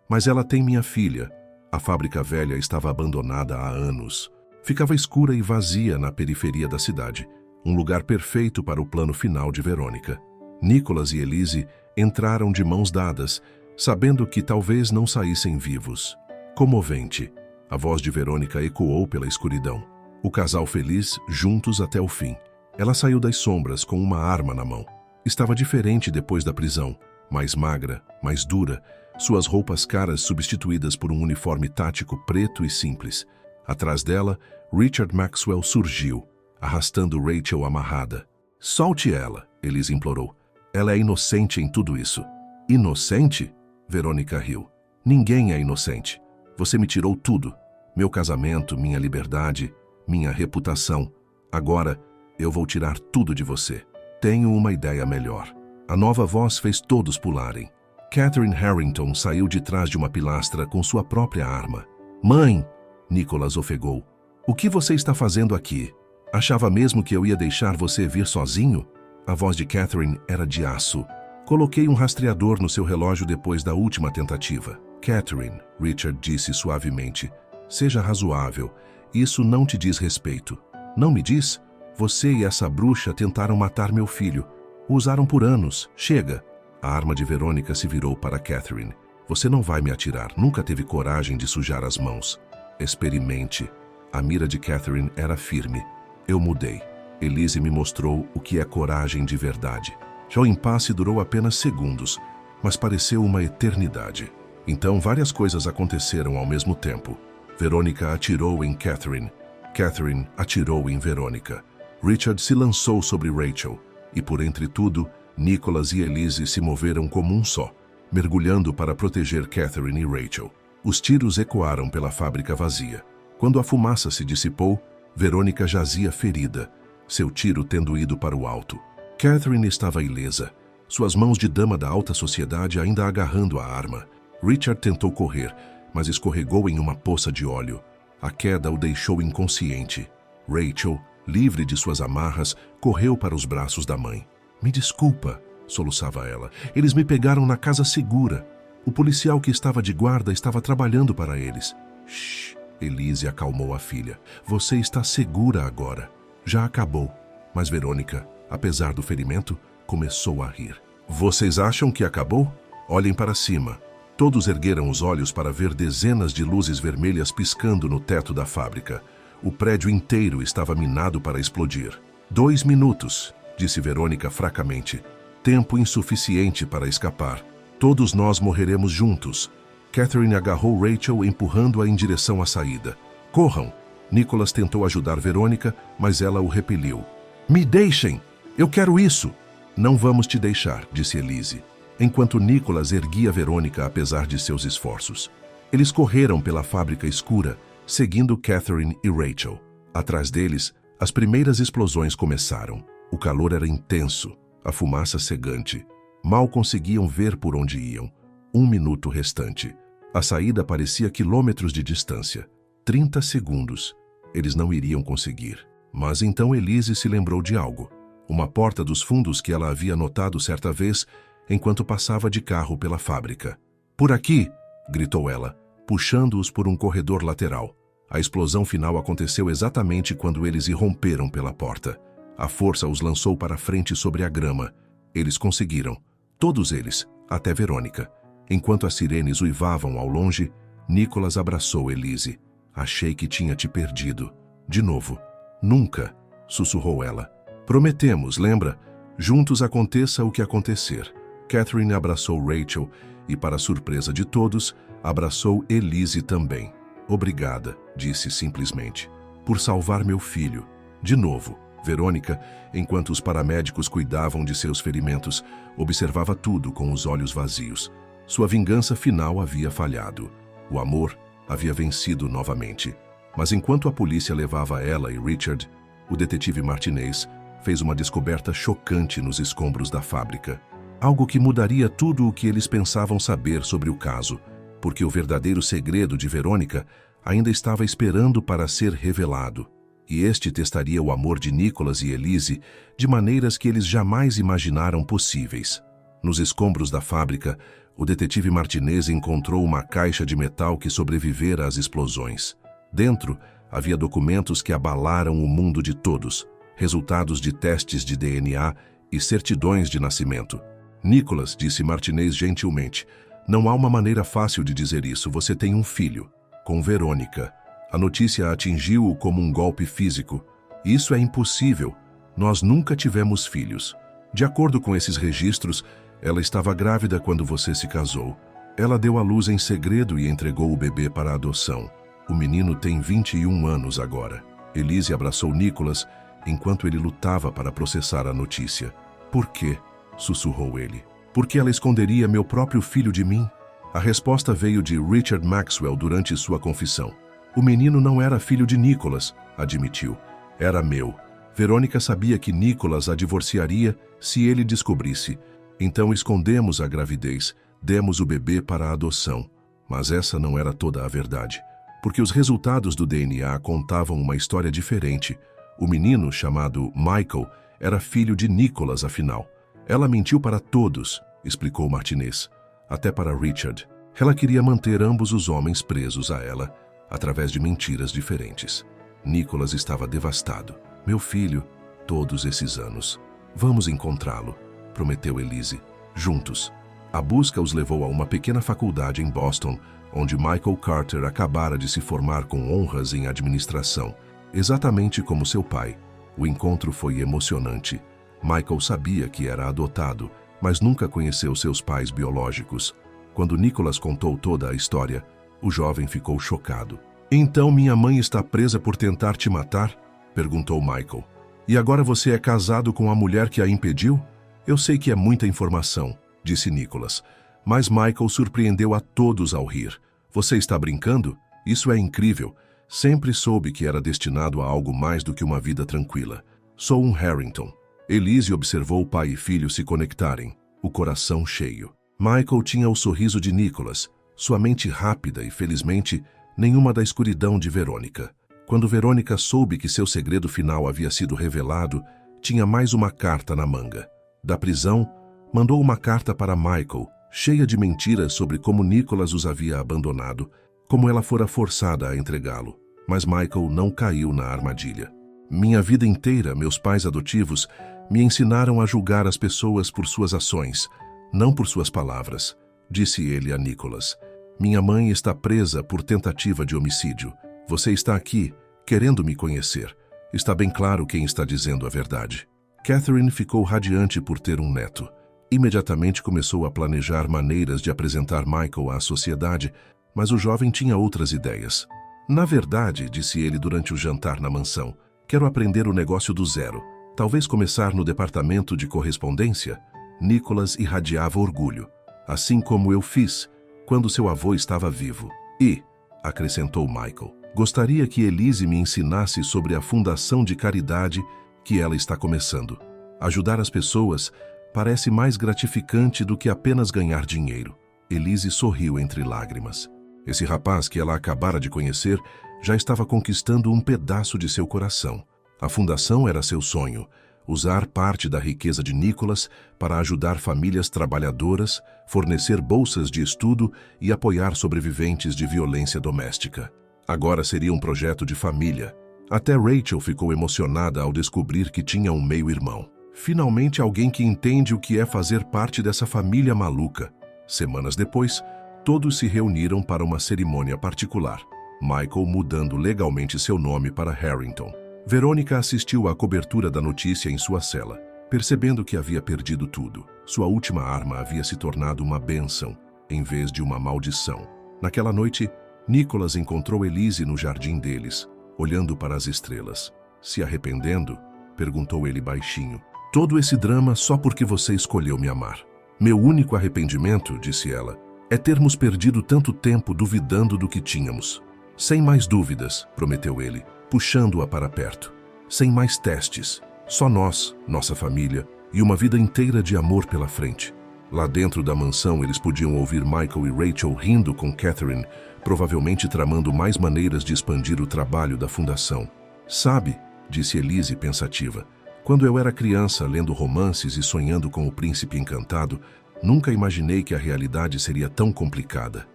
Mas ela tem minha filha. A fábrica velha estava abandonada há anos. Ficava escura e vazia na periferia da cidade, um lugar perfeito para o plano final de Verônica. Nicholas e Elise entraram de mãos dadas, sabendo que talvez não saíssem vivos. Comovente, a voz de Verônica ecoou pela escuridão. O casal feliz, juntos até o fim. Ela saiu das sombras com uma arma na mão. Estava diferente depois da prisão, mais magra, mais dura, suas roupas caras substituídas por um uniforme tático preto e simples. Atrás dela, Richard Maxwell surgiu, arrastando Rachel amarrada. Solte ela, Elise implorou. Ela é inocente em tudo isso. Inocente? Verônica riu. Ninguém é inocente. Você me tirou tudo. Meu casamento, minha liberdade, minha reputação. Agora, eu vou tirar tudo de você. Tenho uma ideia melhor. A nova voz fez todos pularem. Catherine Harrington saiu de trás de uma pilastra com sua própria arma. Mãe! Nicholas ofegou. O que você está fazendo aqui? Achava mesmo que eu ia deixar você vir sozinho? A voz de Catherine era de aço. Coloquei um rastreador no seu relógio depois da última tentativa. Catherine, Richard disse suavemente, seja razoável. Isso não te diz respeito. Não me diz? Você e essa bruxa tentaram matar meu filho. O usaram por anos. Chega. A arma de Verônica se virou para Catherine. Você não vai me atirar. Nunca teve coragem de sujar as mãos. Experimente. A mira de Catherine era firme. Eu mudei. Elise me mostrou o que é coragem de verdade. Já o impasse durou apenas segundos, mas pareceu uma eternidade. Então várias coisas aconteceram ao mesmo tempo. Verônica atirou em Catherine. Catherine atirou em Verônica. Richard se lançou sobre Rachel. E por entre tudo, Nicholas e Elise se moveram como um só, mergulhando para proteger Catherine e Rachel. Os tiros ecoaram pela fábrica vazia. Quando a fumaça se dissipou, Verônica jazia ferida, seu tiro tendo ido para o alto. Catherine estava ilesa, suas mãos de dama da alta sociedade ainda agarrando a arma. Richard tentou correr, mas escorregou em uma poça de óleo. A queda o deixou inconsciente. Rachel, livre de suas amarras, correu para os braços da mãe. Me desculpa, soluçava ela. Eles me pegaram na casa segura. O policial que estava de guarda estava trabalhando para eles. Shhh, Elise acalmou a filha. Você está segura agora. Já acabou. Mas Verônica, apesar do ferimento, começou a rir. Vocês acham que acabou? Olhem para cima. Todos ergueram os olhos para ver dezenas de luzes vermelhas piscando no teto da fábrica. O prédio inteiro estava minado para explodir. 2 minutos, disse Verônica fracamente. Tempo insuficiente para escapar. Todos nós morreremos juntos. Catherine agarrou Rachel, empurrando-a em direção à saída. Corram! Nicholas tentou ajudar Verônica, mas ela o repeliu. Me deixem! Eu quero isso! Não vamos te deixar, disse Elise, enquanto Nicholas erguia Verônica apesar de seus esforços. Eles correram pela fábrica escura, seguindo Catherine e Rachel. Atrás deles, as primeiras explosões começaram. O calor era intenso, a fumaça cegante. Mal conseguiam ver por onde iam. 1 minuto restante. A saída parecia quilômetros de distância. 30 segundos. Eles não iriam conseguir. Mas então Elise se lembrou de algo. Uma porta dos fundos que ela havia notado certa vez enquanto passava de carro pela fábrica. "Por aqui!" gritou ela, puxando-os por um corredor lateral. A explosão final aconteceu exatamente quando eles irromperam pela porta. A força os lançou para frente sobre a grama. Eles conseguiram. Todos eles, até Verônica. Enquanto as sirenes uivavam ao longe, Nicholas abraçou Elise. "Achei que tinha te perdido." "De novo." "Nunca", sussurrou ela. "Prometemos, lembra? Juntos aconteça o que acontecer." Catherine abraçou Rachel e, para a surpresa de todos, abraçou Elise também. "Obrigada", disse simplesmente, "por salvar meu filho." De novo, Verônica, enquanto os paramédicos cuidavam de seus ferimentos, observava tudo com os olhos vazios. Sua vingança final havia falhado. O amor havia vencido novamente. Mas enquanto a polícia levava ela e Richard, o detetive Martinez fez uma descoberta chocante nos escombros da fábrica. Algo que mudaria tudo o que eles pensavam saber sobre o caso, porque o verdadeiro segredo de Verônica ainda estava esperando para ser revelado. E este testaria o amor de Nicholas e Elise de maneiras que eles jamais imaginaram possíveis. Nos escombros da fábrica, o detetive Martinez encontrou uma caixa de metal que sobrevivera às explosões. Dentro, havia documentos que abalaram o mundo de todos, resultados de testes de DNA e certidões de nascimento. "Nicholas", disse Martinez gentilmente, "não há uma maneira fácil de dizer isso. Você tem um filho, com Verônica. A notícia atingiu-o como um golpe físico. Isso é impossível. Nós nunca tivemos filhos. De acordo com esses registros, ela estava grávida quando você se casou. Ela deu à luz em segredo e entregou o bebê para a adoção. O menino tem 21 anos agora." Elise abraçou Nicholas enquanto ele lutava para processar a notícia. "Por quê?" sussurrou ele. "Por que ela esconderia meu próprio filho de mim?" A resposta veio de Richard Maxwell durante sua confissão. "O menino não era filho de Nicholas", admitiu. "Era meu. Verônica sabia que Nicholas a divorciaria se ele descobrisse. Então escondemos a gravidez, demos o bebê para a adoção. Mas essa não era toda a verdade, porque os resultados do DNA contavam uma história diferente. O menino, chamado Michael, era filho de Nicholas, afinal. Ela mentiu para todos", explicou Martinez, "até para Richard. Ela queria manter ambos os homens presos a ela, através de mentiras diferentes." Nicholas estava devastado. "Meu filho, todos esses anos. Vamos encontrá-lo", prometeu Elise. Juntos. A busca os levou a uma pequena faculdade em Boston, onde Michael Carter acabara de se formar com honras em administração, exatamente como seu pai. O encontro foi emocionante. Michael sabia que era adotado, mas nunca conheceu seus pais biológicos. Quando Nicholas contou toda a história, o jovem ficou chocado. "Então minha mãe está presa por tentar te matar?" perguntou Michael. "E agora você é casado com a mulher que a impediu?" "Eu sei que é muita informação", disse Nicholas, mas Michael surpreendeu a todos ao rir. "Você está brincando? Isso é incrível. Sempre soube que era destinado a algo mais do que uma vida tranquila. Sou um Harrington." Elise observou pai e filho se conectarem, o coração cheio. Michael tinha o sorriso de Nicholas, sua mente rápida e, felizmente, nenhuma da escuridão de Verônica. Quando Verônica soube que seu segredo final havia sido revelado, tinha mais uma carta na manga. Da prisão, mandou uma carta para Michael, cheia de mentiras sobre como Nicholas os havia abandonado, como ela fora forçada a entregá-lo. Mas Michael não caiu na armadilha. "Minha vida inteira, meus pais adotivos me ensinaram a julgar as pessoas por suas ações, não por suas palavras", disse ele a Nicholas. "Minha mãe está presa por tentativa de homicídio. Você está aqui, querendo me conhecer. Está bem claro quem está dizendo a verdade." Catherine ficou radiante por ter um neto. Imediatamente começou a planejar maneiras de apresentar Michael à sociedade, mas o jovem tinha outras ideias. "Na verdade", disse ele durante o jantar na mansão, "quero aprender o negócio do zero. Talvez começar no departamento de correspondência?" Nicholas irradiava orgulho. "Assim como eu fiz, quando seu avô estava vivo. E", acrescentou Michael, "gostaria que Elise me ensinasse sobre a fundação de caridade que ela está começando. Ajudar as pessoas Parece mais gratificante do que apenas ganhar dinheiro. Elise sorriu entre lágrimas. Esse rapaz que ela acabara de conhecer já estava conquistando um pedaço de seu coração. A fundação era seu sonho, usar parte da riqueza de Nicholas para ajudar famílias trabalhadoras, fornecer bolsas de estudo e apoiar sobreviventes de violência doméstica. Agora seria um projeto de família. Até Rachel ficou emocionada ao descobrir que tinha um meio-irmão. Finalmente alguém que entende o que é fazer parte dessa família maluca. Semanas depois, todos se reuniram para uma cerimônia particular. Michael mudando legalmente seu nome para Harrington. Verônica assistiu à cobertura da notícia em sua cela, percebendo que havia perdido tudo. Sua última arma havia se tornado uma bênção, em vez de uma maldição. Naquela noite, Nicholas encontrou Elise no jardim deles, olhando para as estrelas. Se arrependendo? Perguntou ele baixinho. Todo esse drama só porque você escolheu me amar. Meu único arrependimento, disse ela, é termos perdido tanto tempo duvidando do que tínhamos. Sem mais dúvidas, prometeu ele, puxando-a para perto. Sem mais testes. Só nós, nossa família, e uma vida inteira de amor pela frente. Lá dentro da mansão, eles podiam ouvir Michael e Rachel rindo com Catherine, provavelmente tramando mais maneiras de expandir o trabalho da fundação. Sabe, disse Elise pensativa, quando eu era criança, lendo romances e sonhando com o príncipe encantado, nunca imaginei que a realidade seria tão complicada.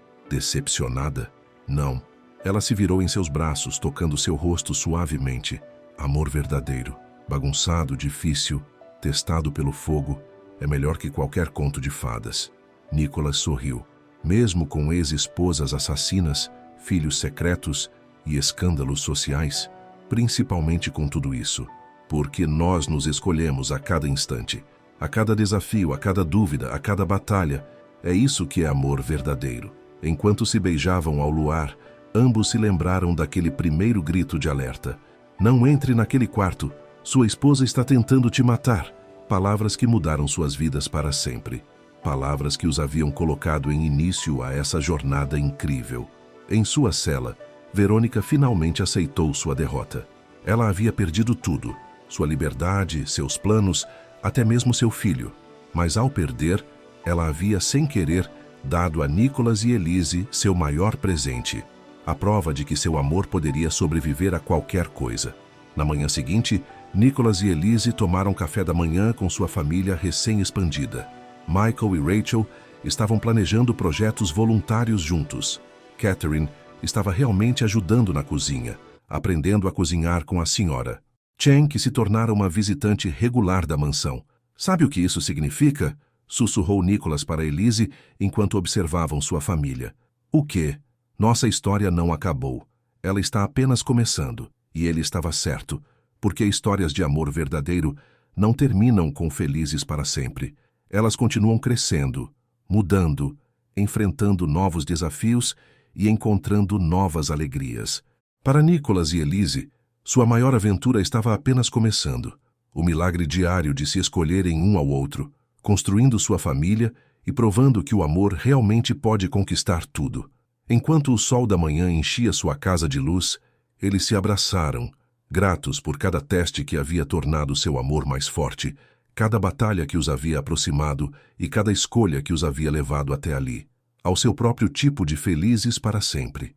Decepcionada? Não. Ela se virou em seus braços, tocando seu rosto suavemente. Amor verdadeiro, bagunçado, difícil, testado pelo fogo, é melhor que qualquer conto de fadas. Nicholas sorriu. Mesmo com ex-esposas assassinas, filhos secretos e escândalos sociais, principalmente com tudo isso, porque nós nos escolhemos a cada instante, a cada desafio, a cada dúvida, a cada batalha. É isso que é amor verdadeiro. Enquanto se beijavam ao luar, ambos se lembraram daquele primeiro grito de alerta. Não entre naquele quarto. Sua esposa está tentando te matar. Palavras que mudaram suas vidas para sempre. Palavras que os haviam colocado em início a essa jornada incrível. Em sua cela, Verônica finalmente aceitou sua derrota. Ela havia perdido tudo. Sua liberdade, seus planos, até mesmo seu filho. Mas ao perder, ela havia, sem querer, dado a Nicholas e Elise seu maior presente. A prova de que seu amor poderia sobreviver a qualquer coisa. Na manhã seguinte, Nicholas e Elise tomaram café da manhã com sua família recém-expandida. Michael e Rachel estavam planejando projetos voluntários juntos. Catherine estava realmente ajudando na cozinha, aprendendo a cozinhar com a senhora. Chen, que se tornara uma visitante regular da mansão. Sabe o que isso significa? Sussurrou Nicholas para Elise enquanto observavam sua família. O quê? Nossa história não acabou. Ela está apenas começando. E ele estava certo, porque histórias de amor verdadeiro não terminam com felizes para sempre. Elas continuam crescendo, mudando, enfrentando novos desafios e encontrando novas alegrias. Para Nicholas e Elise, sua maior aventura estava apenas começando. O milagre diário de se escolherem um ao outro, construindo sua família e provando que o amor realmente pode conquistar tudo. Enquanto o sol da manhã enchia sua casa de luz, eles se abraçaram, gratos por cada teste que havia tornado seu amor mais forte, cada batalha que os havia aproximado e cada escolha que os havia levado até ali, ao seu próprio tipo de felizes para sempre.